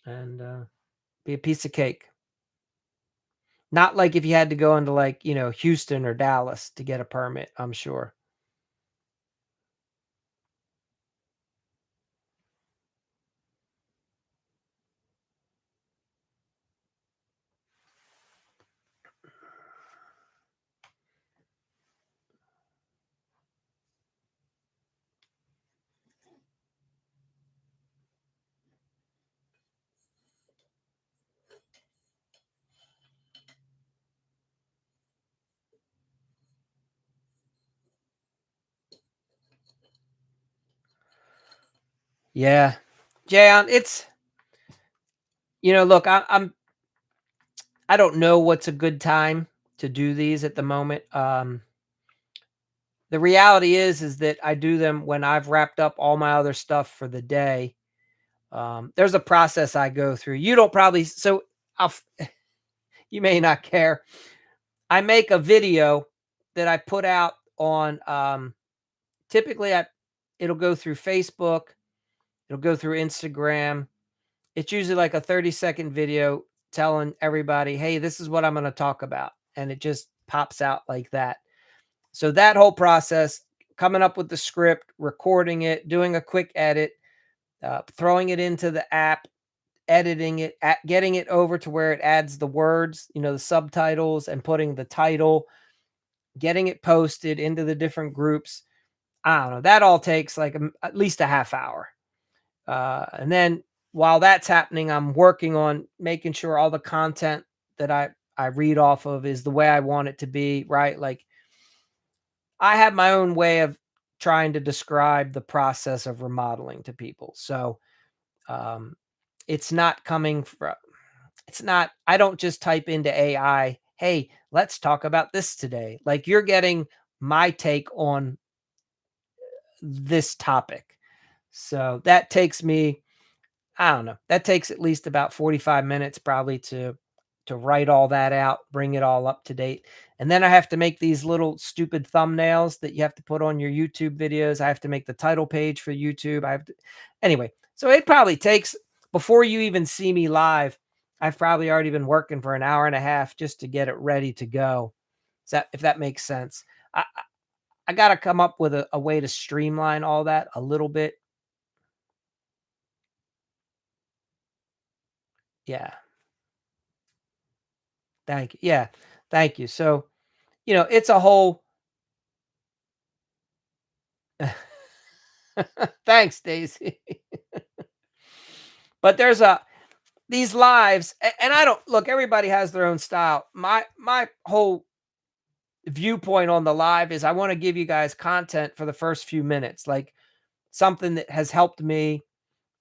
and be a piece of cake. Not like if you had to go into like, Houston or Dallas to get a permit, I'm sure. Yeah. Jayon, look, I don't know what's a good time to do these at the moment. The reality is that I do them when I've wrapped up all my other stuff for the day. There's a process I go through. You don't probably, so I'll, you may not care. I make a video that I put out on, typically it'll go through Facebook, it'll go through Instagram. It's usually like a 30-second video telling everybody, hey, this is what I'm going to talk about. And it just pops out like that. So that whole process, coming up with the script, recording it, doing a quick edit, throwing it into the app, editing it, getting it over to where it adds the words, the subtitles, and putting the title, getting it posted into the different groups. I don't know. That all takes like at least a half hour. And then while that's happening, I'm working on making sure all the content that I read off of is the way I want it to be, right? Like I have my own way of trying to describe the process of remodeling to people. So um, it's not coming from, it's not, I don't just type into AI, hey, let's talk about this today. Like you're getting my take on this topic. So that takes me, I don't know, that takes at least about 45 minutes probably to write all that out, bring it all up to date. And then I have to make these little stupid thumbnails that you have to put on your YouTube videos. I have to make the title page for YouTube. I have to, anyway, so it probably takes, before you even see me live, I've probably already been working for an hour and a half just to get it ready to go. Is that, if that makes sense? I got to come up with a way to streamline all that a little bit. Yeah. Thank you. Yeah. Thank you. So, it's a whole, thanks, Daisy. But there's these lives, and I don't look, everybody has their own style. My whole viewpoint on the live is I want to give you guys content for the first few minutes, like something that has helped me.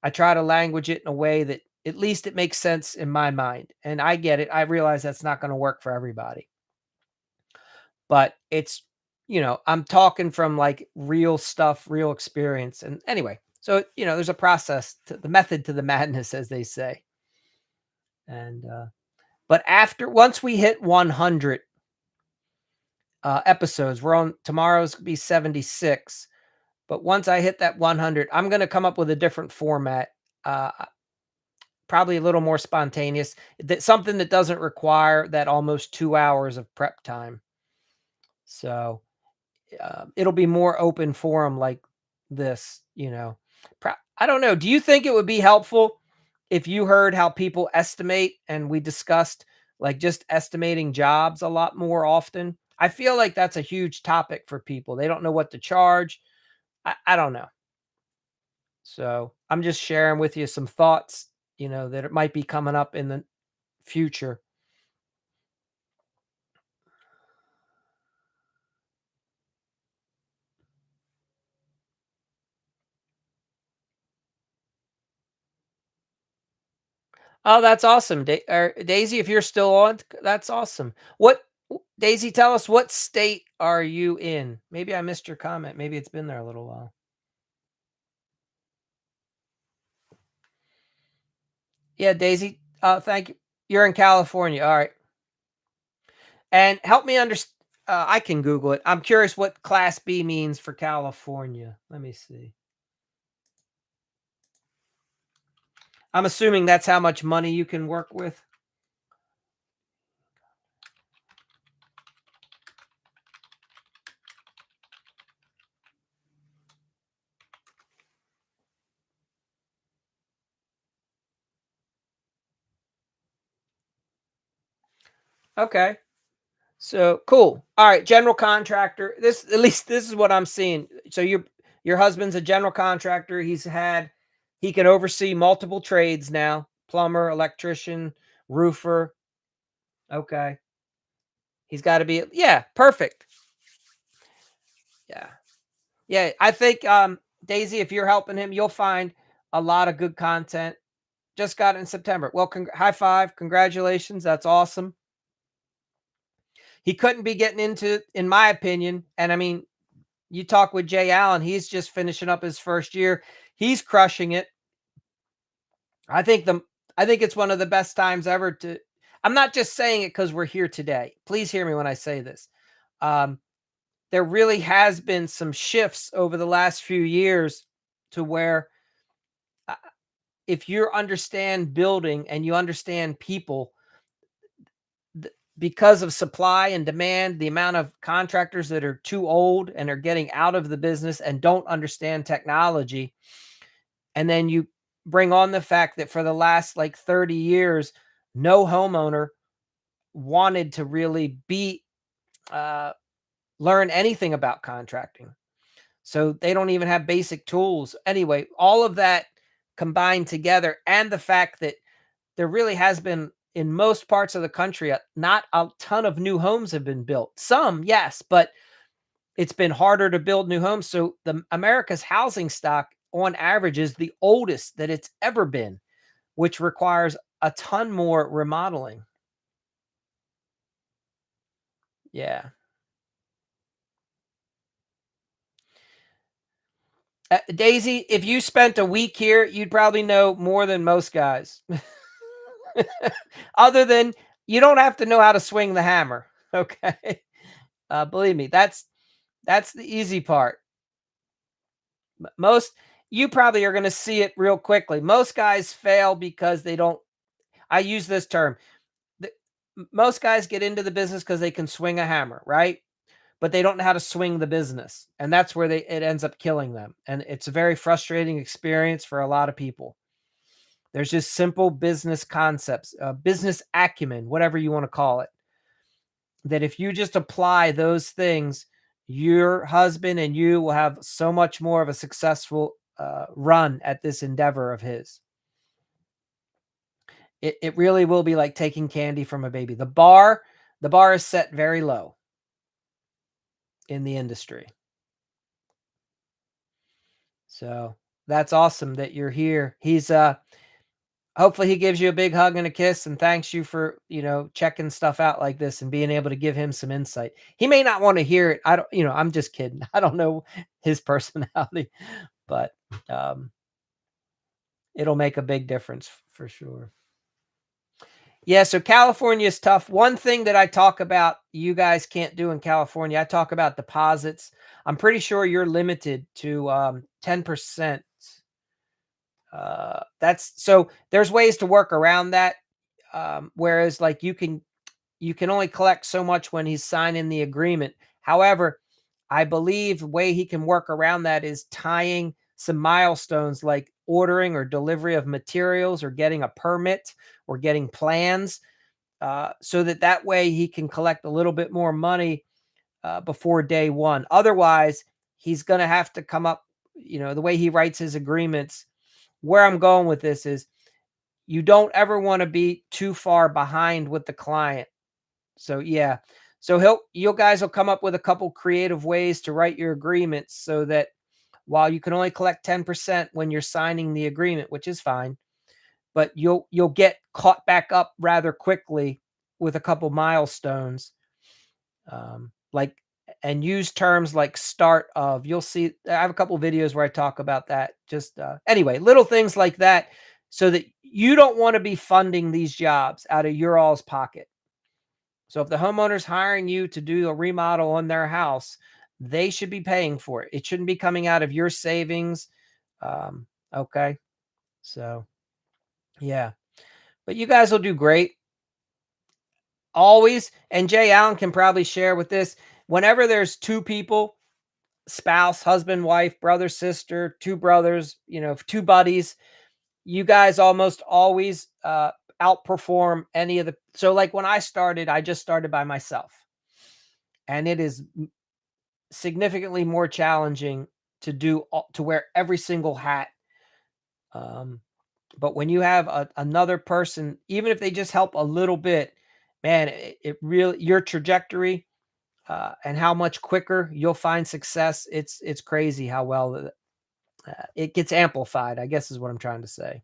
I try to language it in a way that at least it makes sense in my mind. And I get it. I realize that's not going to work for everybody. But it's, I'm talking from like real stuff, real experience. And anyway, so, there's a process to the method to the madness, as they say. And, but once we hit 100 episodes, we're on, tomorrow's gonna be 76. But once I hit that 100, I'm going to come up with a different format, probably a little more spontaneous, that something that doesn't require that almost 2 hours of prep time. So, it'll be more open forum like this, I don't know. Do you think it would be helpful if you heard how people estimate and we discussed like just estimating jobs a lot more often? I feel like that's a huge topic for people. They don't know what to charge. I don't know. So I'm just sharing with you some thoughts, that it might be coming up in the future. Oh, that's awesome. Daisy, if you're still on, that's awesome. Daisy, tell us, what state are you in? Maybe I missed your comment. Maybe it's been there a little while. Yeah, Daisy. Thank you. You're in California. All right. And help me understand. I can Google it. I'm curious what Class B means for California. Let me see. I'm assuming that's how much money you can work with. Okay. So cool. All right, general contractor. This, at least this is what I'm seeing. So your husband's a general contractor. He can oversee multiple trades now: plumber, electrician, roofer. Okay. He's got to be, yeah, perfect. Yeah. Yeah, I think Daisy, if you're helping him, you'll find a lot of good content. Just got it in September. Well, high five, congratulations. That's awesome. He couldn't be getting into, in my opinion. And I mean, you talk with Jay Allen, he's just finishing up his first year. He's crushing it. I think the I think it's one of the best times ever to. I'm not just saying it because we're here today. Please hear me when I say this. Um, there really has been some shifts over the last few years to where, uh, if you understand building and you understand people, because of supply and demand, the amount of contractors that are too old and are getting out of the business and don't understand technology. And then you bring on the fact that for the last like 30 years, no homeowner wanted to really uh, learn anything about contracting. So they don't even have basic tools. Anyway, all of that combined together, and the fact that there really has been, in most parts of the country, not a ton of new homes have been built. Some, yes, but it's been harder to build new homes. So the America's housing stock on average is the oldest that it's ever been, which requires a ton more remodeling. Yeah. Daisy, if you spent a week here, you'd probably know more than most guys. Other than, you don't have to know how to swing the hammer. Okay. Believe me, that's the easy part. Most, you probably are going to see it real quickly. Most guys fail because they don't. I use this term. the- Most guys get into the business because they can swing a hammer, right? But they don't know how to swing the business, and that's where it ends up killing them. And it's a very frustrating experience for a lot of people. There's just simple business concepts, business acumen, whatever you want to call it, that if you just apply those things, your husband and you will have so much more of a successful run at this endeavor of his. It really will be like taking candy from a baby. The bar is set very low in the industry. So that's awesome that you're here. He's hopefully he gives you a big hug and a kiss and thanks you for, checking stuff out like this and being able to give him some insight. He may not want to hear it. I don't, I'm just kidding. I don't know his personality, but um, it'll make a big difference for sure. Yeah, so California is tough. One thing that I talk about you guys can't do in California, I talk about deposits. I'm pretty sure you're limited to 10%. That's so there's ways to work around that. Whereas like you can only collect so much when he's signing the agreement. However, I believe the way he can work around that is tying some milestones like ordering or delivery of materials or getting a permit or getting plans, so that way he can collect a little bit more money before day one. Otherwise, he's going to have to come up, the way he writes his agreements. Where I'm going with this is you don't ever want to be too far behind with the client. So yeah. So you guys will come up with a couple creative ways to write your agreements so that while you can only collect 10% when you're signing the agreement, which is fine, but you'll get caught back up rather quickly with a couple milestones. Like, and use terms like start of. You'll see I have a couple videos where I talk about that. Just anyway, little things like that so that you don't want to be funding these jobs out of your all's pocket. So if the homeowner's hiring you to do a remodel on their house, they should be paying for it. It shouldn't be coming out of your savings. Okay. So yeah, but you guys will do great. Always. And Jay Allen can probably share with this. Whenever there's two people, spouse, husband, wife, brother, sister, two brothers, two buddies, you guys almost always outperform any of the. So like when I just started by myself, and it is significantly more challenging to wear every single hat. Um, but when you have another person, even if they just help a little bit, man, it really, your trajectory and how much quicker you'll find success. It's crazy how well It gets amplified, I guess is what I'm trying to say.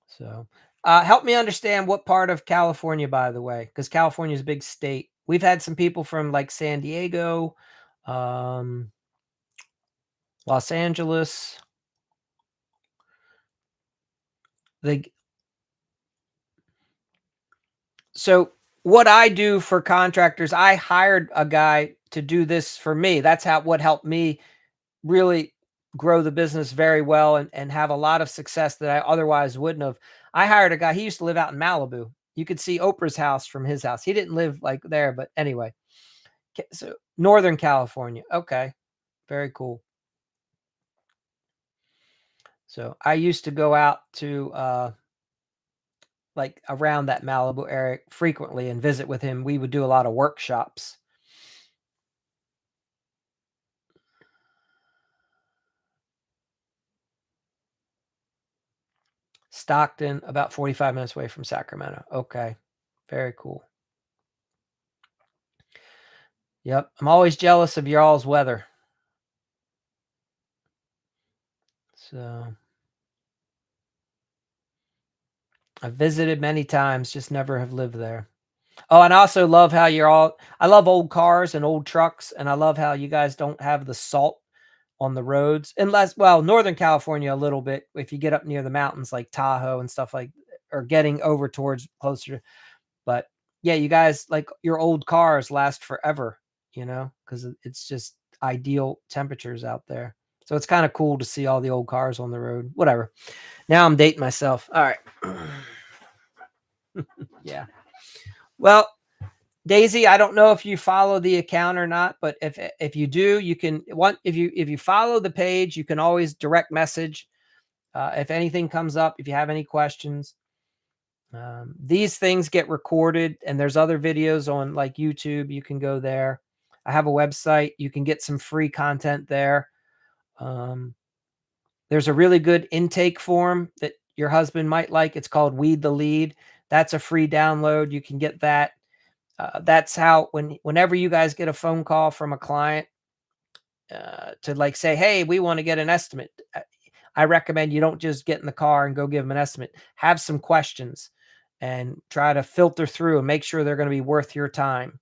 So, help me understand what part of California, by the way, because California is a big state. We've had some people from like San Diego, um, Los Angeles. The So what I do for contractors, I hired a guy to do this for me. That's how what helped me really grow the business very well and have a lot of success that I otherwise wouldn't have. I hired a guy, he used to live out in Malibu. You could see Oprah's house from his house. He didn't live like there, but anyway. So Northern California. Okay. Very cool. So I used to go out to like around that Malibu area frequently and visit with him. We would do a lot of workshops. Stockton, about 45 minutes away from Sacramento. Okay. Very cool. Yep. I'm always jealous of y'all's weather. So I've visited many times, just never have lived there. Oh, and I also love how I love old cars and old trucks, and I love how you guys don't have the salt on the roads unless, well, Northern California a little bit if you get up near the mountains like Tahoe and stuff like, or getting over towards closer. But yeah, you guys like your old cars last forever, because it's just ideal temperatures out there. So it's kind of cool to see all the old cars on the road. Whatever. Now I'm dating myself. All right. Yeah. Well, Daisy, I don't know if you follow the account or not, but if you do, you can if you follow the page, you can always direct message if anything comes up, if you have any questions. These things get recorded, and there's other videos on like YouTube. You can go there. I have a website. You can get some free content there. Um, there's a really good intake form that your husband might like. It's called Weed the Lead. That's a free download. You can get that. That's how whenever you guys get a phone call from a client to like say, hey, we want to get an estimate. I recommend you don't just get in the car and go give them an estimate. Have some questions and try to filter through and make sure they're going to be worth your time,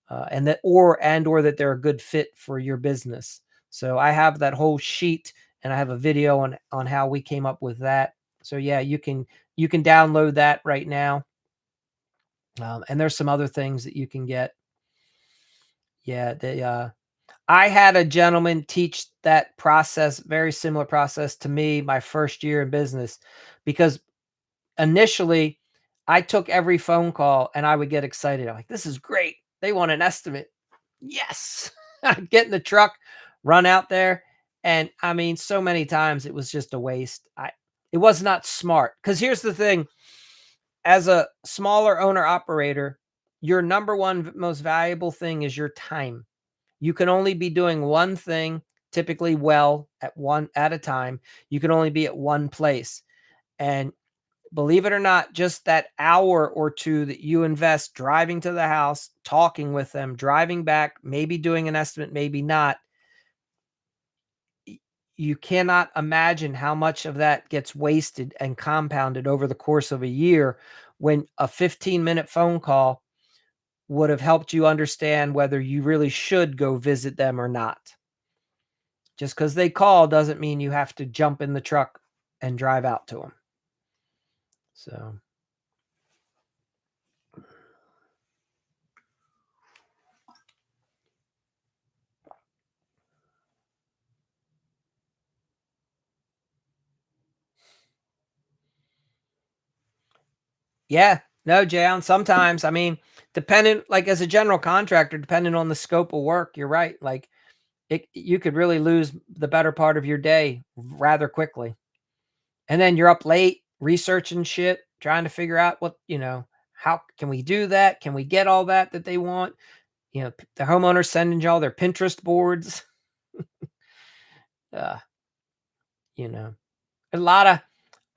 or that they're a good fit for your business. So I have that whole sheet, and I have a video on how we came up with that. So yeah, you can download that right now, and there's some other things that you can get. Yeah, I had a gentleman teach that process, very similar process to me, my first year in business, because initially I took every phone call and I would get excited. I'm like, this is great. They want an estimate. Yes. I'd get in the truck, run out there. And I mean, so many times it was just a waste. It was not smart. Because here's the thing, as a smaller owner operator, your number one most valuable thing is your time. You can only be doing one thing typically well at a time. You can only be at one place. And believe it or not, just that hour or two that you invest driving to the house, talking with them, driving back, maybe doing an estimate, maybe not. You cannot imagine how much of that gets wasted and compounded over the course of a year when a 15-minute phone call would have helped you understand whether you really should go visit them or not. Just because they call doesn't mean you have to jump in the truck and drive out to them. So, yeah, no, Jan, sometimes, I mean, dependent, like as a general contractor, depending on the scope of work, you're right. Like you could really lose the better part of your day rather quickly. And then you're up late researching shit, trying to figure out how can we do that? Can we get all that they want? The homeowner sending y'all their Pinterest boards. uh, you know, a lot of,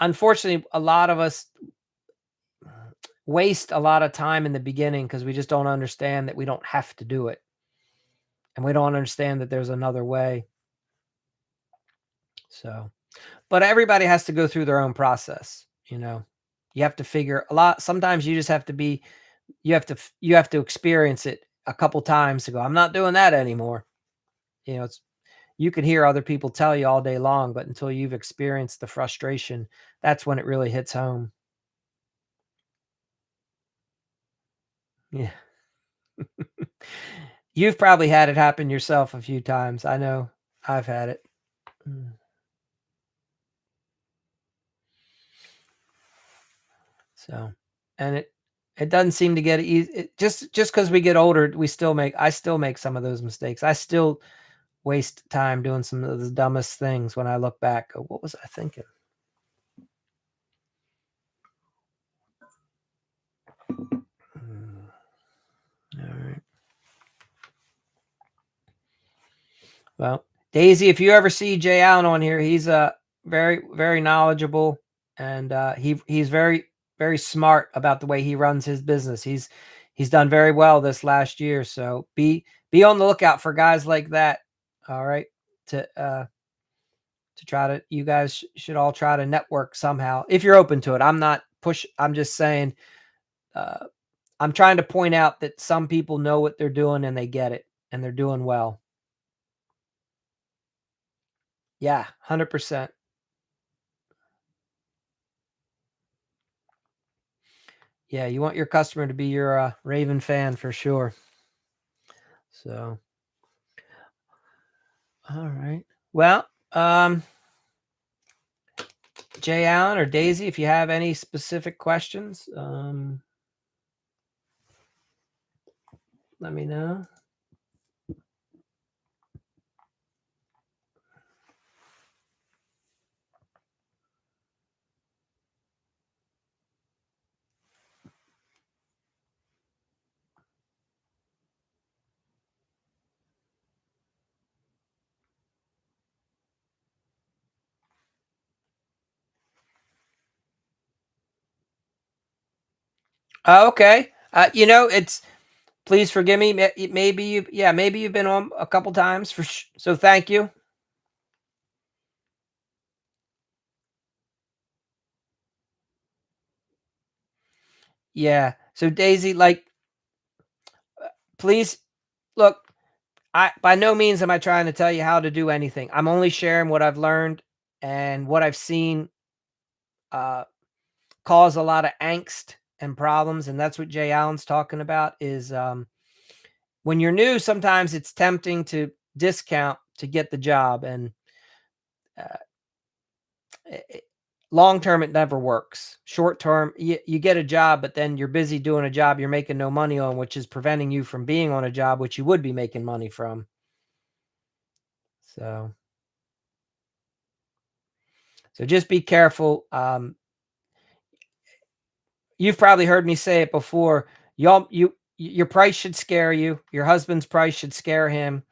unfortunately, a lot of us waste a lot of time in the beginning because we just don't understand that we don't have to do it. and we don't understand that there's another way. So, but everybody has to go through their own process, you know. You have to figure a lot sometimes you just have to be you have to experience it a couple times to go, "I'm not doing that anymore." You know, it's you can hear other people tell you all day long, but until you've experienced the frustration, that's when it really hits home. Yeah. You've probably had it happen yourself a few times. I know I've had it. Mm. So, and it doesn't seem to get easy. Just because we get older, I still make some of those mistakes. I still waste time doing some of the dumbest things when I look back. Go, what was I thinking? Mm, all right. Well, Daisy, if you ever see Jay Allen on here, he's very, very knowledgeable, and he's very, very smart about the way he runs his business. He's done very well this last year. So be on the lookout for guys like that. All right. To try to you guys should all try to network somehow if you're open to it. I'm just saying uh I'm trying to point out that some people know what they're doing and they get it and they're doing well. Yeah, 100%. Yeah, you want your customer to be your Raven fan for sure. So, all right. Well, Jay Allen or Daisy, if you have any specific questions, let me know. Oh, okay. It's please forgive me. Maybe maybe you've been on a couple times so thank you. Yeah. So Daisy, like, please look. I by no means am I trying to tell you how to do anything. I'm only sharing what I've learned and what I've seen uh, cause a lot of angst and problems, and that's what Jay Allen's talking about. Is when you're new, sometimes it's tempting to discount to get the job, and uh, long term it never works. Short term, you get a job, but then you're busy doing a job you're making no money on, which is preventing you from being on a job which you would be making money from. So, so just be careful. You've probably heard me say it before. Your price should scare you. Your husband's price should scare him.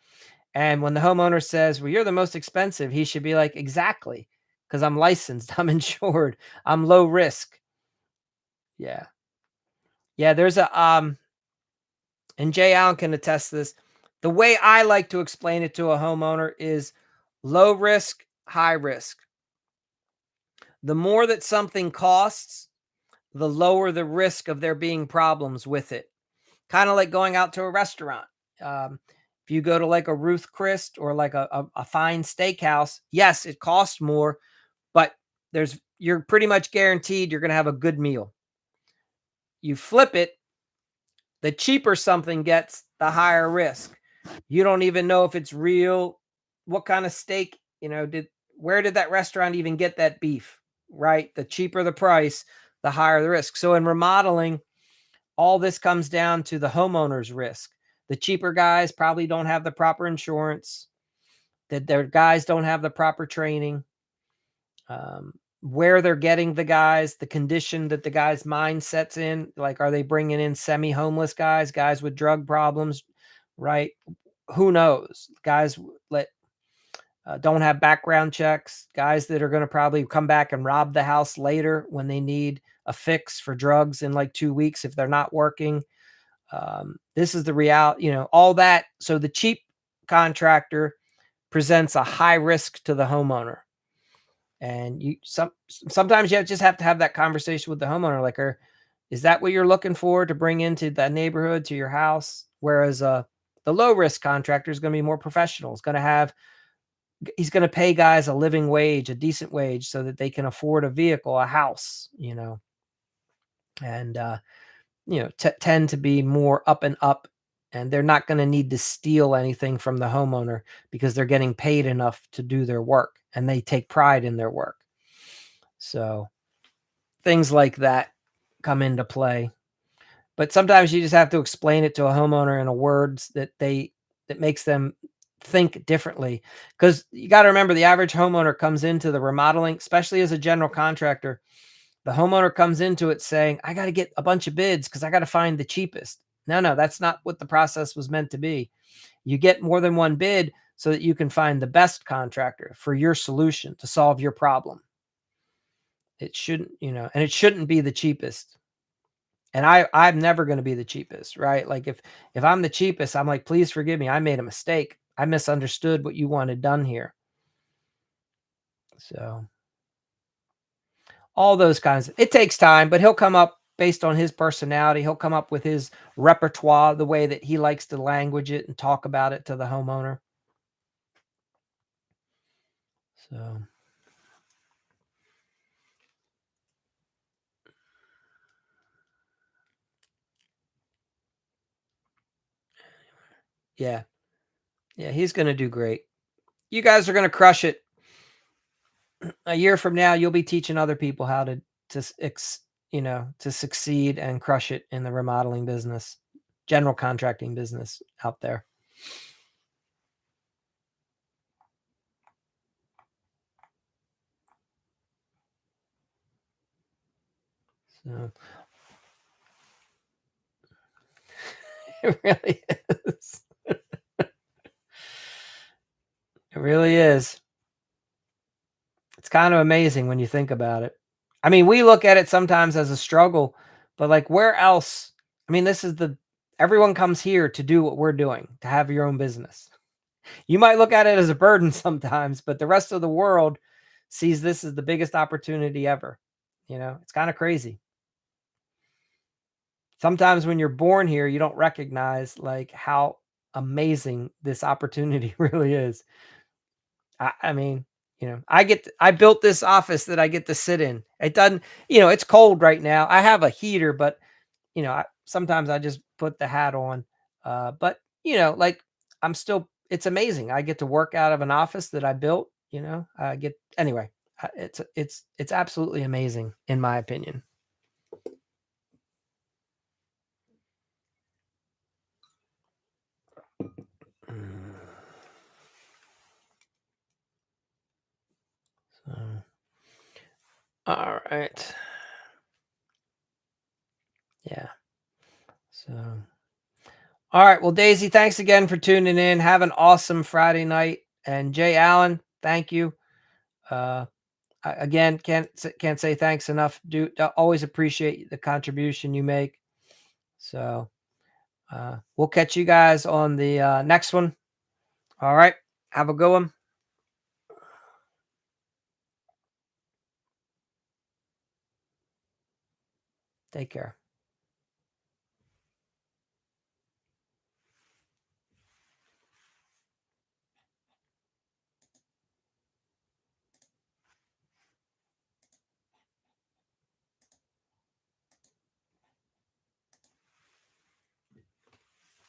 And when the homeowner says, "Well, you're the most expensive," he should be like, "Exactly, because I'm licensed, I'm insured, I'm low risk." Yeah, yeah. There's a and Jay Allen can attest to this. The way I like to explain it to a homeowner is low risk, high risk. The more that something costs, the lower the risk of there being problems with it. Kind of like going out to a restaurant. Um, if you go to like a Ruth Chris or like a fine steakhouse, yes, it costs more, but you're pretty much guaranteed you're going to have a good meal. You flip it, the cheaper something gets, the higher risk. You don't even know if it's real. What kind of steak, where did that restaurant even get that beef? Right? The cheaper the price, the higher the risk. So in remodeling, all this comes down to the homeowner's risk. The cheaper guys probably don't have the proper insurance, that their guys don't have the proper training, where they're getting the guys, the condition that the guy's mind sets in. Like, are they bringing in semi homeless guys with drug problems, right? Who knows? Guys let don't have background checks, guys that are going to probably come back and rob the house later when they need a fix for drugs in like 2 weeks if they're not working. This is the reality, all that. So the cheap contractor presents a high risk to the homeowner. And sometimes you just have to have that conversation with the homeowner, like, is that what you're looking for to bring into the neighborhood, to your house? Whereas the low risk contractor is going to be more professional. He's going to pay guys a living wage, a decent wage, so that they can afford a vehicle, a house, and tend to be more up and up, and they're not going to need to steal anything from the homeowner because they're getting paid enough to do their work and they take pride in their work. So things like that come into play. But sometimes you just have to explain it to a homeowner in a words that makes them think differently. Because you got to remember, the average homeowner comes into the remodeling, especially as a general contractor. The homeowner comes into it saying, I got to get a bunch of bids because I got to find the cheapest. No, that's not what the process was meant to be. You get more than one bid so that you can find the best contractor for your solution to solve your problem. It shouldn't, and it shouldn't be the cheapest. And I'm never going to be the cheapest, right? Like if I'm the cheapest, I'm like, please forgive me. I made a mistake. I misunderstood what you wanted done here. So all those kinds. It takes time, but he'll come up based on his personality. He'll come up with his repertoire, the way that he likes to language it and talk about it to the homeowner. So yeah. Yeah, he's going to do great. You guys are going to crush it. A year from now, you'll be teaching other people how to succeed and crush it in the remodeling business, general contracting business out there. So it really is. It really is. It's kind of amazing when you think about it. I mean, we look at it sometimes as a struggle, but like, where else? I mean, everyone comes here to do what we're doing, to have your own business. You might look at it as a burden sometimes, but the rest of the world sees this as the biggest opportunity ever. It's kind of crazy. Sometimes when you're born here, you don't recognize like how amazing this opportunity really is. I mean, I built this office that I get to sit in. It doesn't, it's cold right now. I have a heater, but sometimes I just put the hat on. But like, it's amazing. I get to work out of an office that I built. Anyway. It's absolutely amazing in my opinion. So, all right. Yeah. So, all right. Well, Daisy, thanks again for tuning in. Have an awesome Friday night. And Jay Allen, thank you. Again, can't say thanks enough. Always appreciate the contribution you make. So, we'll catch you guys on the next one. All right. Have a good one. Take care.